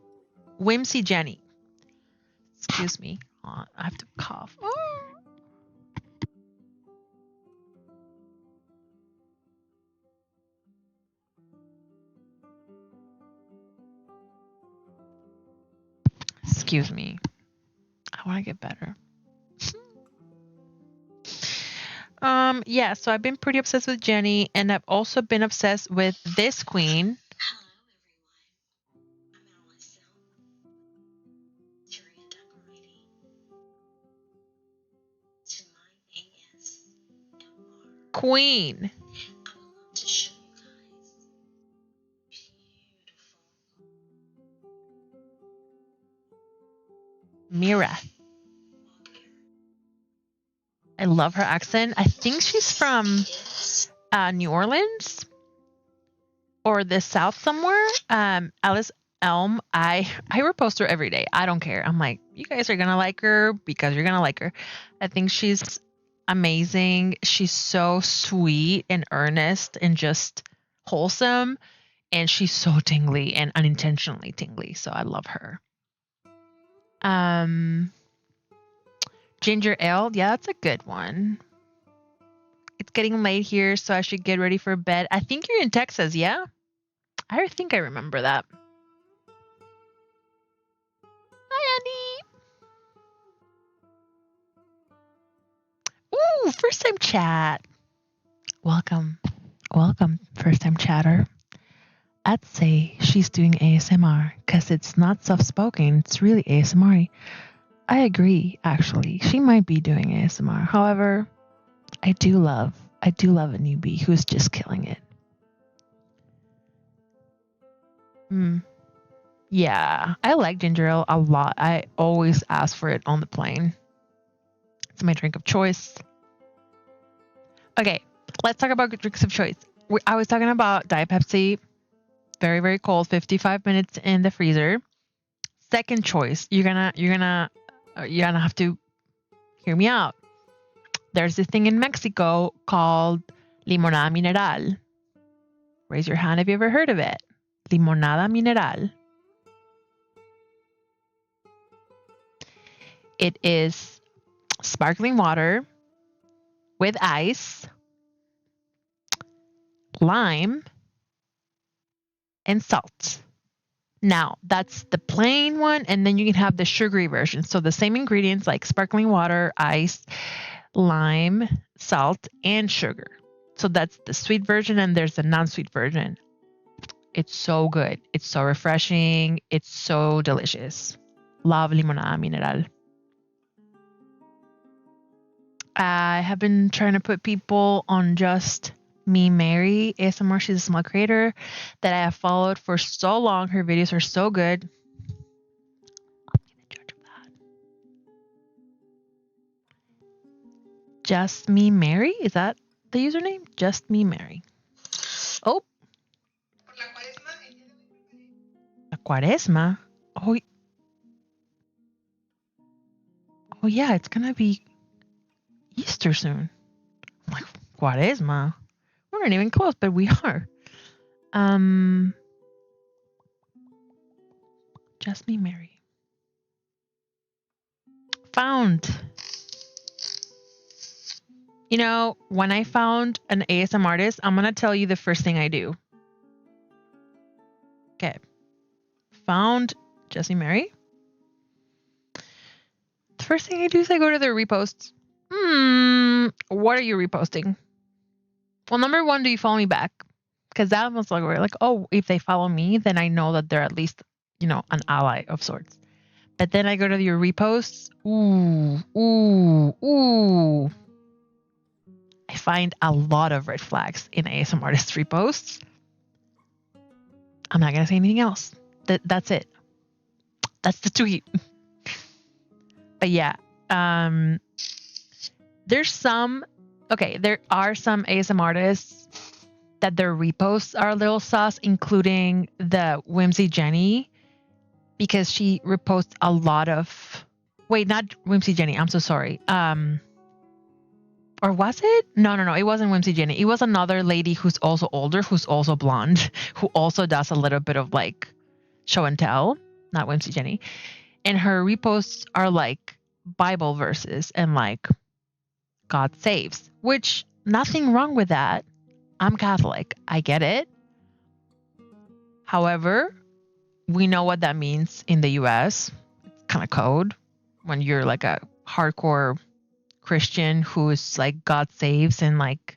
Whimsy Jenny. Excuse me. I have to cough. Excuse me. I want to get better. Yeah, so I've been pretty obsessed with Jenny, and I've also been obsessed with this queen. Hello, everyone. I'm Alice. Julieta already. To my ASMR. Queen. I would love to show you guys beautiful Mira. I love her accent. I think she's from New Orleans or the South somewhere. Alice Elm. I repost her every day. I don't care. I'm like, you guys are gonna like her because you're gonna like her. I think she's amazing. She's so sweet and earnest and just wholesome, and she's so tingly and unintentionally tingly. So I love her. Ginger ale. Yeah, that's a good one. It's getting late here, so I should get ready for bed. I think you're in Texas, yeah? I think I remember that. Hi, Annie. Ooh, first time chat. Welcome. Welcome, first time chatter. I'd say she's doing ASMR because it's not soft spoken, it's really ASMR. I agree, actually. She might be doing ASMR. However, I do love a newbie who's just killing it. Yeah, I like ginger ale a lot. I always ask for it on the plane. It's my drink of choice. Okay, let's talk about drinks of choice. I was talking about Diet Pepsi. Very, very cold, 55 minutes in the freezer. Second choice, you're gonna have to hear me out. There's this thing in Mexico called limonada mineral. Raise your hand if you ever heard of it. Limonada mineral. It is sparkling water with ice, lime, and salt. Now, that's the plain one, and then you can have the sugary version. So the same ingredients like sparkling water, ice, lime, salt, and sugar. So that's the sweet version, and there's the non-sweet version. It's so good. It's so refreshing. It's so delicious. Love limonada mineral. I have been trying to put people on Just Me Mary ASMR. She's a small creator that I have followed for so long. Her videos are so good. I'll be the judge of that. Just Me Mary? Is that the username? Just Me Mary. Oh. La Cuaresma? Oh yeah, it's gonna be Easter soon. I'm like, Cuaresma? We're not even close, but we are. Just Me Mary. Found. When I found an ASMR artist, I'm gonna tell you the first thing I do. Okay. Found Just Me Mary. The first thing I do is I go to their reposts. What are you reposting? Well, number one, do you follow me back? Because that was like, oh, if they follow me, then I know that they're at least, an ally of sorts. But then I go to your reposts. Ooh. I find a lot of red flags in ASMR artist reposts. I'm not going to say anything else. That's it. That's the tweet. But yeah, there are some ASM artists that their reposts are a little sus, including the Whimsy Jenny, because she reposts a lot of, wait, not Whimsy Jenny. I'm so sorry. Or was it? No. It wasn't Whimsy Jenny. It was another lady who's also older, who's also blonde, who also does a little bit of like show and tell, not Whimsy Jenny. And her reposts are like Bible verses and like God saves, which nothing wrong with that. I'm Catholic. I get it. However, we know what that means in the US. It's kind of code when you're like a hardcore Christian who's like God saves and like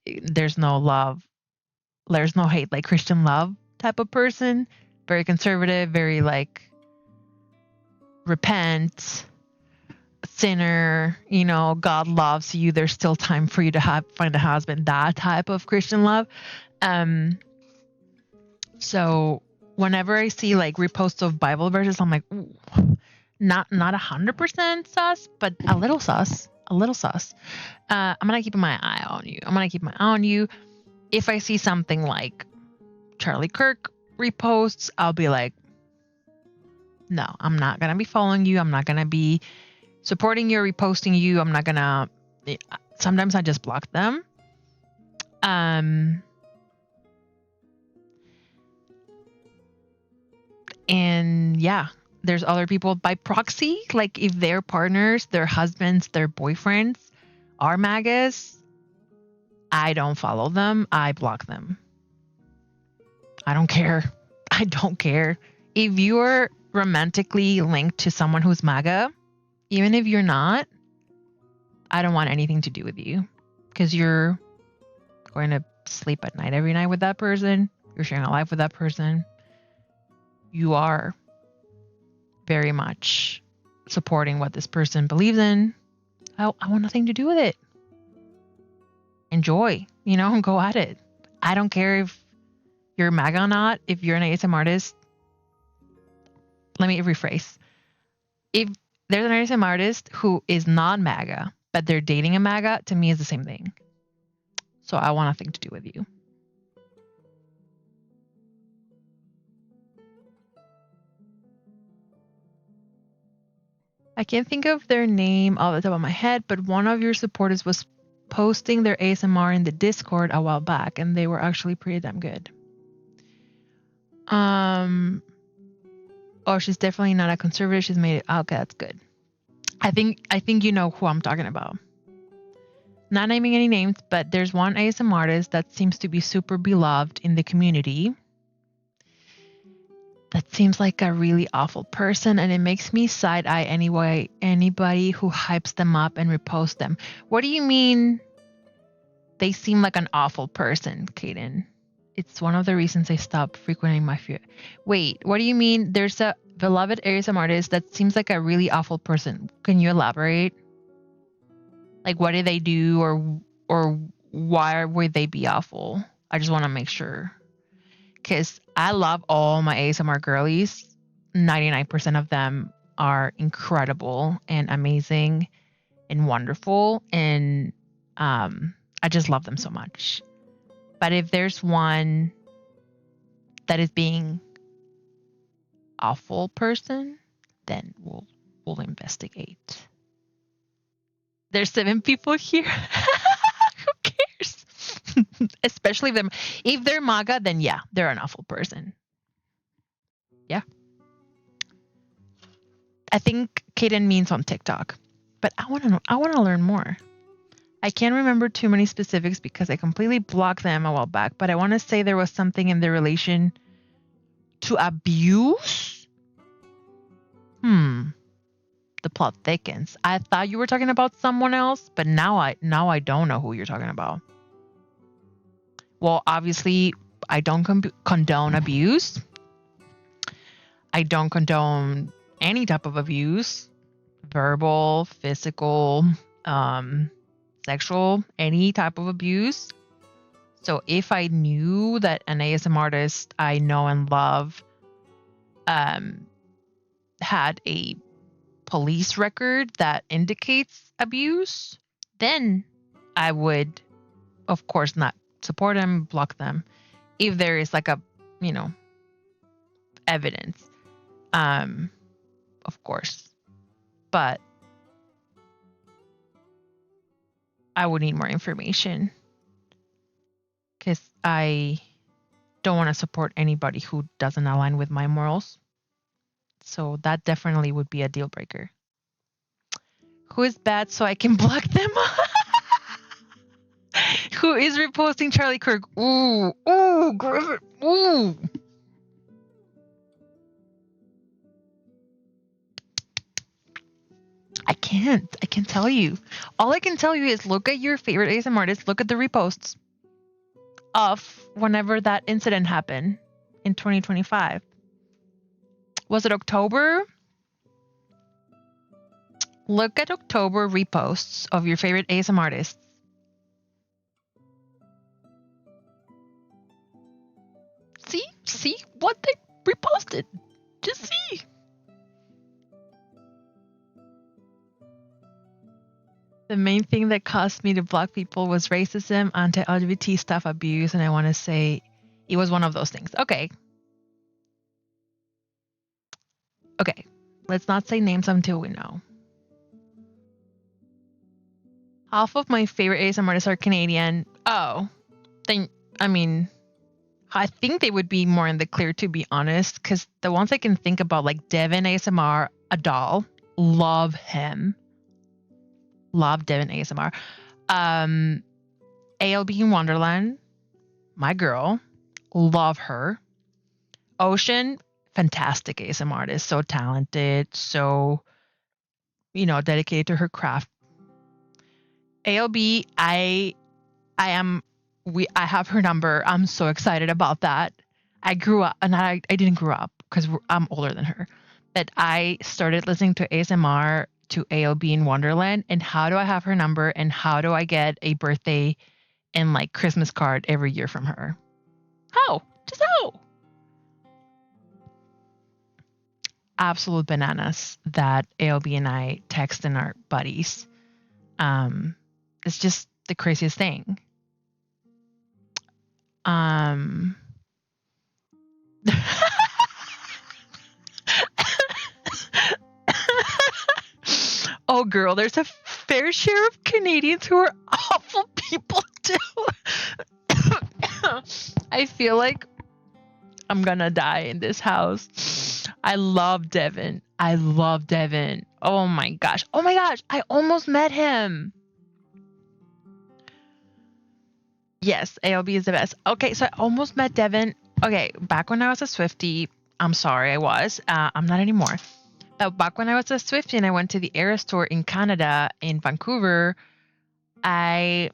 there's no love, there's no hate, like Christian love type of person. Very conservative, very like repent, sinner, you know, God loves you, there's still time for you to find a husband, that type of Christian love. So whenever I see like reposts of Bible verses, I'm like, ooh, not 100% sus, but a little sus. I'm gonna keep my eye on you. If I see something like Charlie Kirk reposts, I'll be like, no, I'm not gonna be following you. I'm not gonna be supporting you or reposting you. I'm not gonna. Sometimes I just block them. And yeah, there's other people by proxy, like if their partners, their husbands, their boyfriends are MAGAs, I don't follow them. I block them. I don't care. If you're romantically linked to someone who's MAGA, even if you're not, I don't want anything to do with you because you're going to sleep at night every night with that person. You're sharing a life with that person. You are very much supporting what this person believes in. I want nothing to do with it. Enjoy, and go at it. I don't care if you're MAGA or not. If you're an ASM artist, let me rephrase. If there's an ASM artist who is not MAGA, but they're dating a MAGA, to me is the same thing. So I want nothing to do with you. I can't think of their name off the top of my head, but one of your supporters was posting their ASMR in the Discord a while back, and they were actually pretty damn good. Oh, she's definitely not a conservative. She's made it. Okay, that's good. I think you know who I'm talking about. Not naming any names, but there's one ASM artist that seems to be super beloved in the community. That seems like a really awful person, and it makes me side-eye anybody who hypes them up and reposts them. What do you mean they seem like an awful person, Kaden? It's one of the reasons I stopped frequenting my feed. Wait, what do you mean there's a beloved ASM artist that seems like a really awful person? Can you elaborate? Like, what did they do, or why would they be awful? I just want to make sure. Because I love all my ASMR girlies. 99% of them are incredible and amazing and wonderful. And I just love them so much. But if there's one that is being awful person, then we'll investigate. There's 7 people here. Who cares? Especially if they're MAGA, then yeah, they're an awful person. Yeah. I think Kaden means on TikTok, but I want to learn more. I can't remember too many specifics because I completely blocked them a while back, but I want to say there was something in their relation to abuse. The plot thickens. I thought you were talking about someone else, but now I don't know who you're talking about. Well, obviously, I don't condone abuse. I don't condone any type of abuse, verbal, physical, sexual, any type of abuse. So if I knew that an ASM artist I know and love had a police record that indicates abuse, then I would, of course, not support them, block them. If there is like a, evidence, of course. But I would need more information because I don't want to support anybody who doesn't align with my morals. So that definitely would be a deal breaker. Who is bad so I can block them? Who is reposting Charlie Kirk? Ooh, Griffin, ooh. I can't tell you. All I can tell you is look at your favorite ASM artists, look at the reposts of whenever that incident happened in 2025. Was it October? Look at October reposts of your favorite ASM artists. See what they reposted. Just see. The main thing that caused me to block people was racism, anti-LGBT stuff, abuse, and I want to say it was one of those things. Okay, let's not say names until we know. Half of my favorite ASM artists are Canadian. Oh, then, I think they would be more in the clear, to be honest, because the ones I can think about, like Devin ASMR, Adal, love him. Love Devin ASMR. ALB in Wonderland, my girl, love her. Ocean, fantastic ASMR artist, so talented, so, dedicated to her craft. ALB, I have her number. I'm so excited about that. I grew up, and I didn't grow up because I'm older than her, but I started listening to ASMR to ALB in Wonderland. And how do I have her number? And how do I get a birthday and like Christmas card every year from her? How? Just how? Absolute bananas that ALB and I text and are buddies. It's just the craziest thing. Oh, girl, there's a fair share of Canadians who are awful people too. I feel like I'm gonna die in this house. I love Devin. Oh my gosh. I almost met him. Yes, ALB is the best. Okay, so I almost met Devin. Okay, back when I was a Swiftie, I'm sorry, I was. I'm not anymore. But back when I was a Swiftie and I went to the Era store in Canada, in Vancouver, I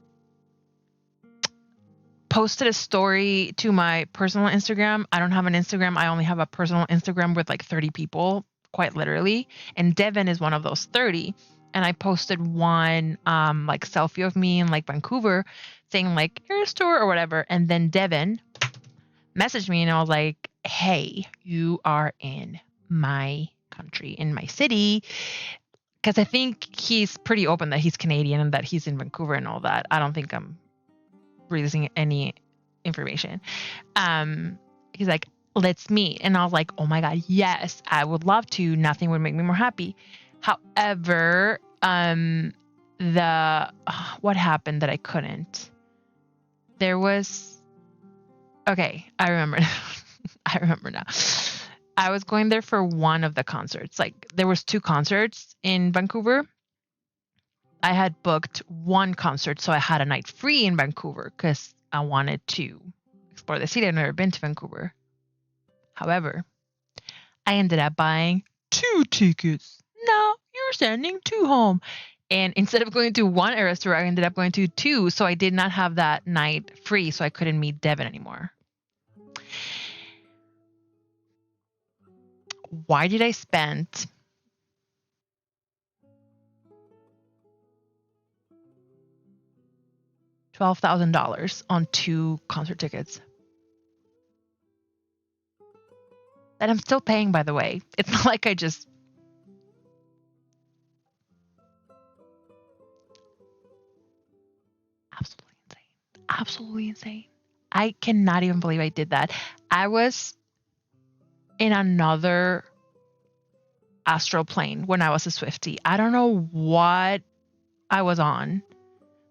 posted a story to my personal Instagram. I don't have an Instagram. I only have a personal Instagram with like 30 people, quite literally. And Devin is one of those 30. And I posted one like selfie of me in like Vancouver saying like Era store or whatever. And then Devin messaged me and I was like, hey, you are in my country, in my city. Because I think he's pretty open that he's Canadian and that he's in Vancouver and all that. I don't think I'm releasing any information. He's like, let's meet. And I was like, oh my God, yes, I would love to. Nothing would make me more happy. However, what happened that I couldn't? There was, okay, I remember. I remember now. I was going there for one of the concerts. Like there was 2 concerts in Vancouver. I had booked one concert, so I had a night free in Vancouver because I wanted to explore the city. I've never been to Vancouver. However, I ended up buying 2 tickets. Now you're sending 2 home. And instead of going to one Era store, I ended up going to 2. So I did not have that night free, so I couldn't meet Devin anymore. Why did I spend $12,000 on 2 concert tickets. That I'm still paying, by the way. It's not like I just... Absolutely insane. Absolutely insane. I cannot even believe I did that. I was in another astral plane when I was a Swiftie. I don't know what I was on.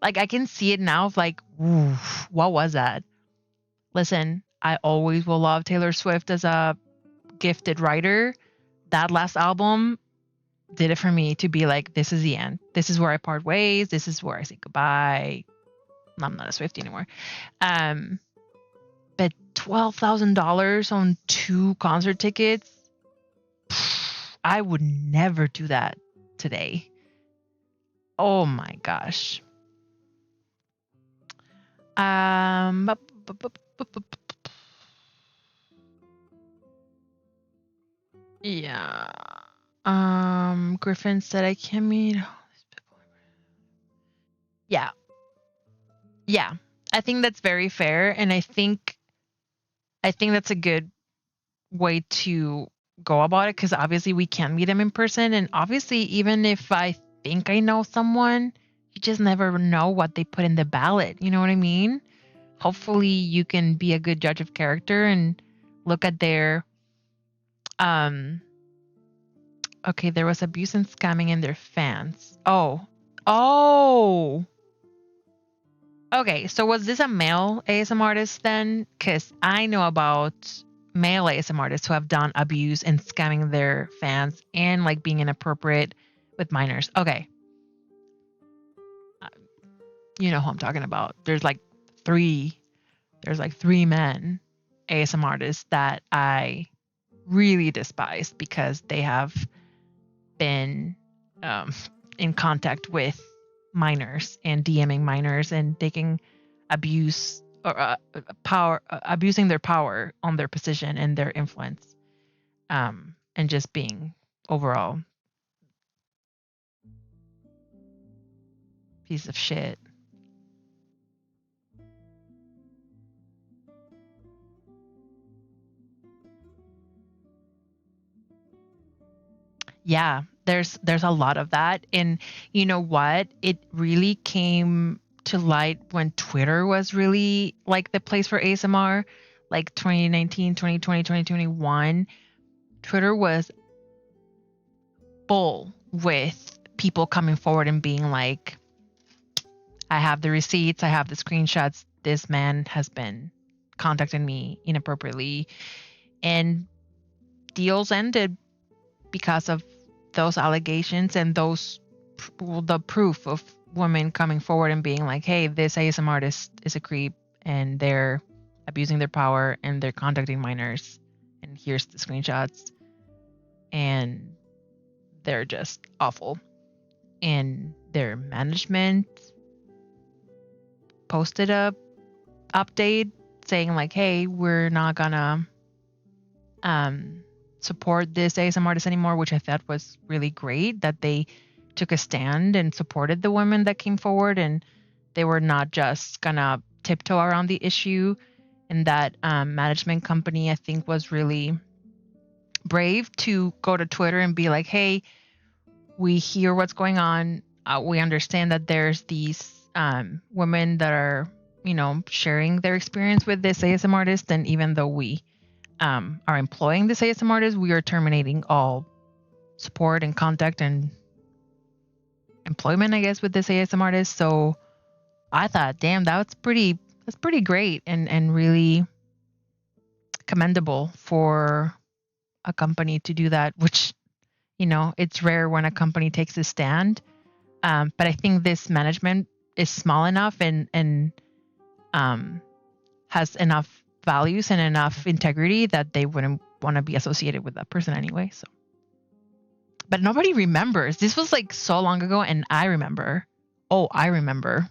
Like, I can see it now. Like, oof, what was that? Listen, I always will love Taylor Swift as a gifted writer. That last album did it for me to be like, this is the end. This is where I part ways. This is where I say goodbye. I'm not a Swiftie anymore. But $12,000 on 2 concert tickets, I would never do that today. Oh my gosh. Yeah. Griffin said I can't meet all these people. Yeah. Yeah. I think that's very fair, and I think that's a good way to go about it, because obviously we can meet them in person, and obviously even if I think I know someone, you just never know what they put in the ballot. You know what I mean? Hopefully you can be a good judge of character and look at their okay, there was abuse and scamming in their fans. Oh. Okay, so was this a male ASM artist then? Because I know about male ASM artists who have done abuse and scamming their fans and like being inappropriate with minors. Okay. You know who I'm talking about. There's like three men ASM artists that I really despise because they have been in contact with minors and DMing minors and taking abuse or abusing their power on their position and their influence, and just being overall piece of shit. Yeah, there's a lot of that, and you know what? It really came to light when Twitter was really like the place for ASMR, like 2019, 2020, 2021. Twitter was full with people coming forward and being like, I have the receipts, I have the screenshots. This man has been contacting me inappropriately. And deals ended because of those allegations and the proof of women coming forward and being like, hey, this ASM artist is a creep and they're abusing their power and they're contacting minors. And here's the screenshots. And they're just awful. And their management posted a update saying like, hey, we're not gonna support this ASM artist anymore, which I thought was really great that they took a stand and supported the women that came forward, and they were not just gonna tiptoe around the issue. And that management company, I think, was really brave to go to Twitter and be like, hey, we hear what's going on. We understand that there's these women that are, sharing their experience with this ASM artist. And even though we are employing this ASM artist, we are terminating all support and contact and employment, I guess, with this ASM artist. So I thought, damn, that's pretty great and really commendable for a company to do that, which, it's rare when a company takes a stand. But I think this management is small enough and has enough values and enough integrity that they wouldn't want to be associated with that person anyway. So, but nobody remembers. This was like so long ago, and I remember. Oh, I remember.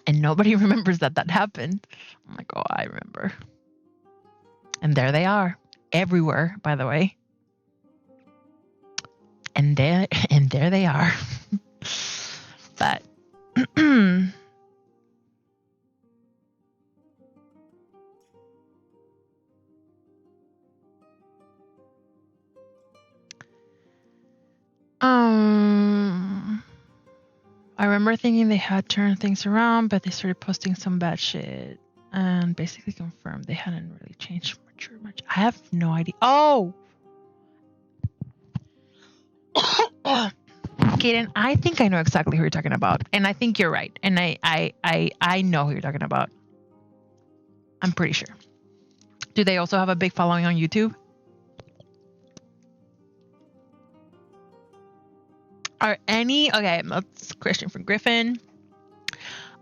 And nobody remembers that happened. I'm like, oh, I remember. And there they are, everywhere, by the way. And there they are. But I remember thinking they had turned things around, but they started posting some bad shit and basically confirmed they hadn't really changed much. I have no idea. Oh! Kaden, I think I know exactly who you're talking about. And I think you're right. And I know who you're talking about. I'm pretty sure. Do they also have a big following on YouTube? Are any, okay, that's a question from Griffin.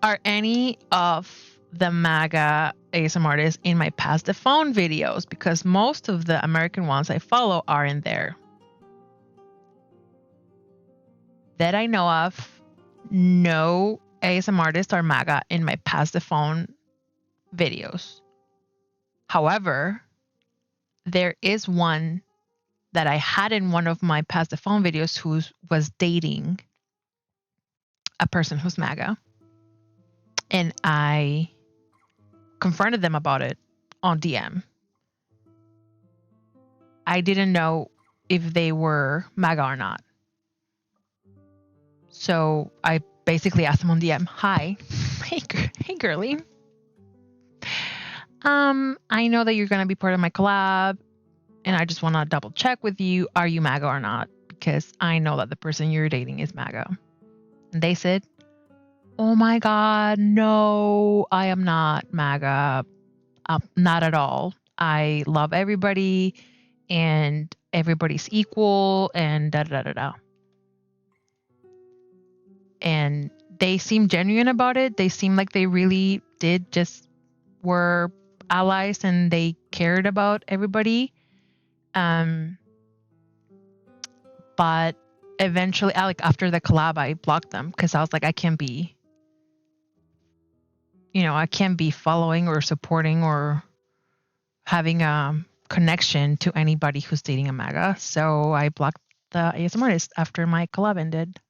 Are any of the MAGA ASM artists in my Past the Phone videos? Because most of the American ones I follow are in there. That I know of, no ASM artists are MAGA in my Past the Phone videos. However, there is one that I had in one of my Past the Phone videos who was dating a person who's MAGA. And I confronted them about it on DM. I didn't know if they were MAGA or not. So I basically asked them on DM, hi, hey girly. I know that you're going to be part of my collab and I just want to double check with you. Are you MAGA or not? Because I know that the person you're dating is MAGA. And they said, oh my God, no, I am not MAGA. Not at all. I love everybody and everybody's equal and da da da da. And they seem genuine about it. They seem like they really did just were allies and they cared about everybody. But eventually, like after the collab, I blocked them because I was like, I can't be following or supporting or having a connection to anybody who's dating a MAGA. So I blocked the ASM artist after my collab ended.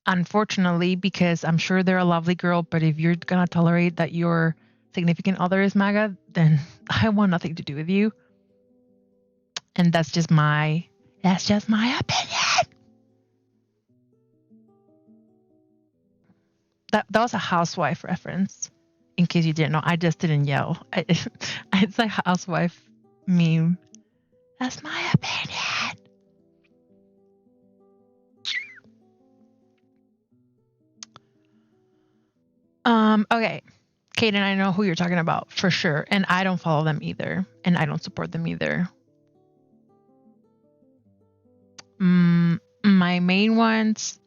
Unfortunately, because I'm sure they're a lovely girl, but if you're gonna tolerate that your significant other is MAGA, then I want nothing to do with you. And that's just my opinion. That was a housewife reference. In case you didn't know, I just didn't yell. It's a housewife meme. That's my opinion. Okay. Kaden, I know who you're talking about for sure. And I don't follow them either. And I don't support them either. My main ones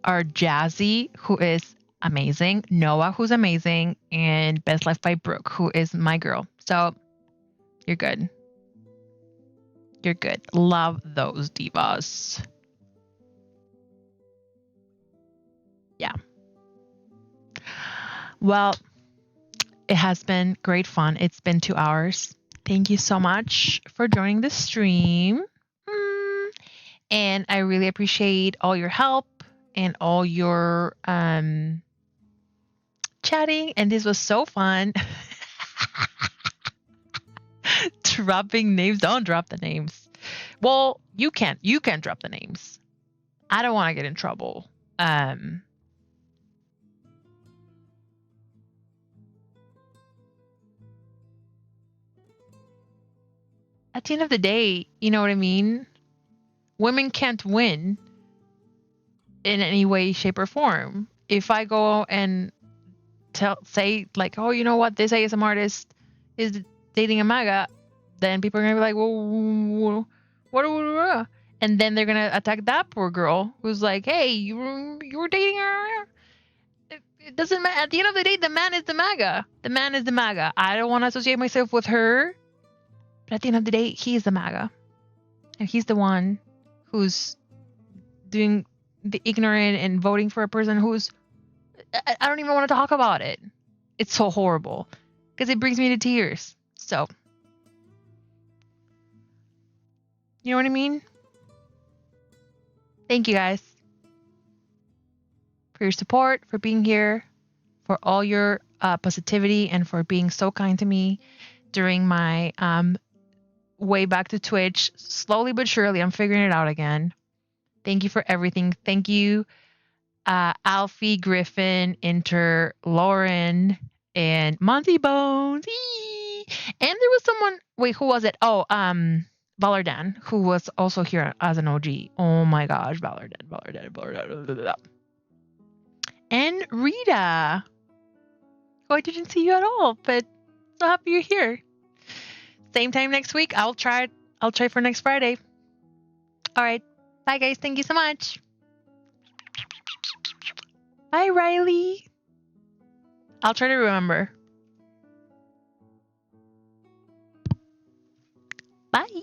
are Jazzy, who is amazing, Noah, who's amazing, and Best Life by Brooke, who is my girl. So you're good. You're good. Love those divas. Yeah. Well, it has been great fun. It's been 2 hours. Thank you so much for joining the stream. And I really appreciate all your help and all your chatting. And this was so fun. Dropping names. Don't drop the names. Well, you can't drop the names. I don't want to get in trouble. At the end of the day, you know what I mean? Women can't win in any way, shape, or form. If I go and say like, oh, you know what, this ASM artist is dating a MAGA, then people are gonna be like, well, what? And then they're gonna attack that poor girl who's like, hey, you were dating her. It doesn't matter. At the end of the day, the man is the MAGA. The man is the MAGA. I don't want to associate myself with her, but at the end of the day, he is the MAGA, and he's the one who's doing the ignorant and voting for a person who's I don't even want to talk about it. It's so horrible because it brings me to tears. So, you know what I mean? Thank you guys for your support, for being here, for all your positivity, and for being so kind to me during my way back to Twitch. Slowly but surely, I'm figuring it out again. Thank you for everything. Thank you, Alfie, Griffin, Inter, Lauren, and Monty Bones. Eee! And there was someone. Wait, who was it? Oh, Valardan, who was also here as an OG. Oh my gosh, Valardan. And Rita, who I didn't see you at all, but so happy you're here. Same time next week. I'll try for next Friday. All right. Bye, guys. Thank you so much. Bye, Riley. I'll try to remember. Bye.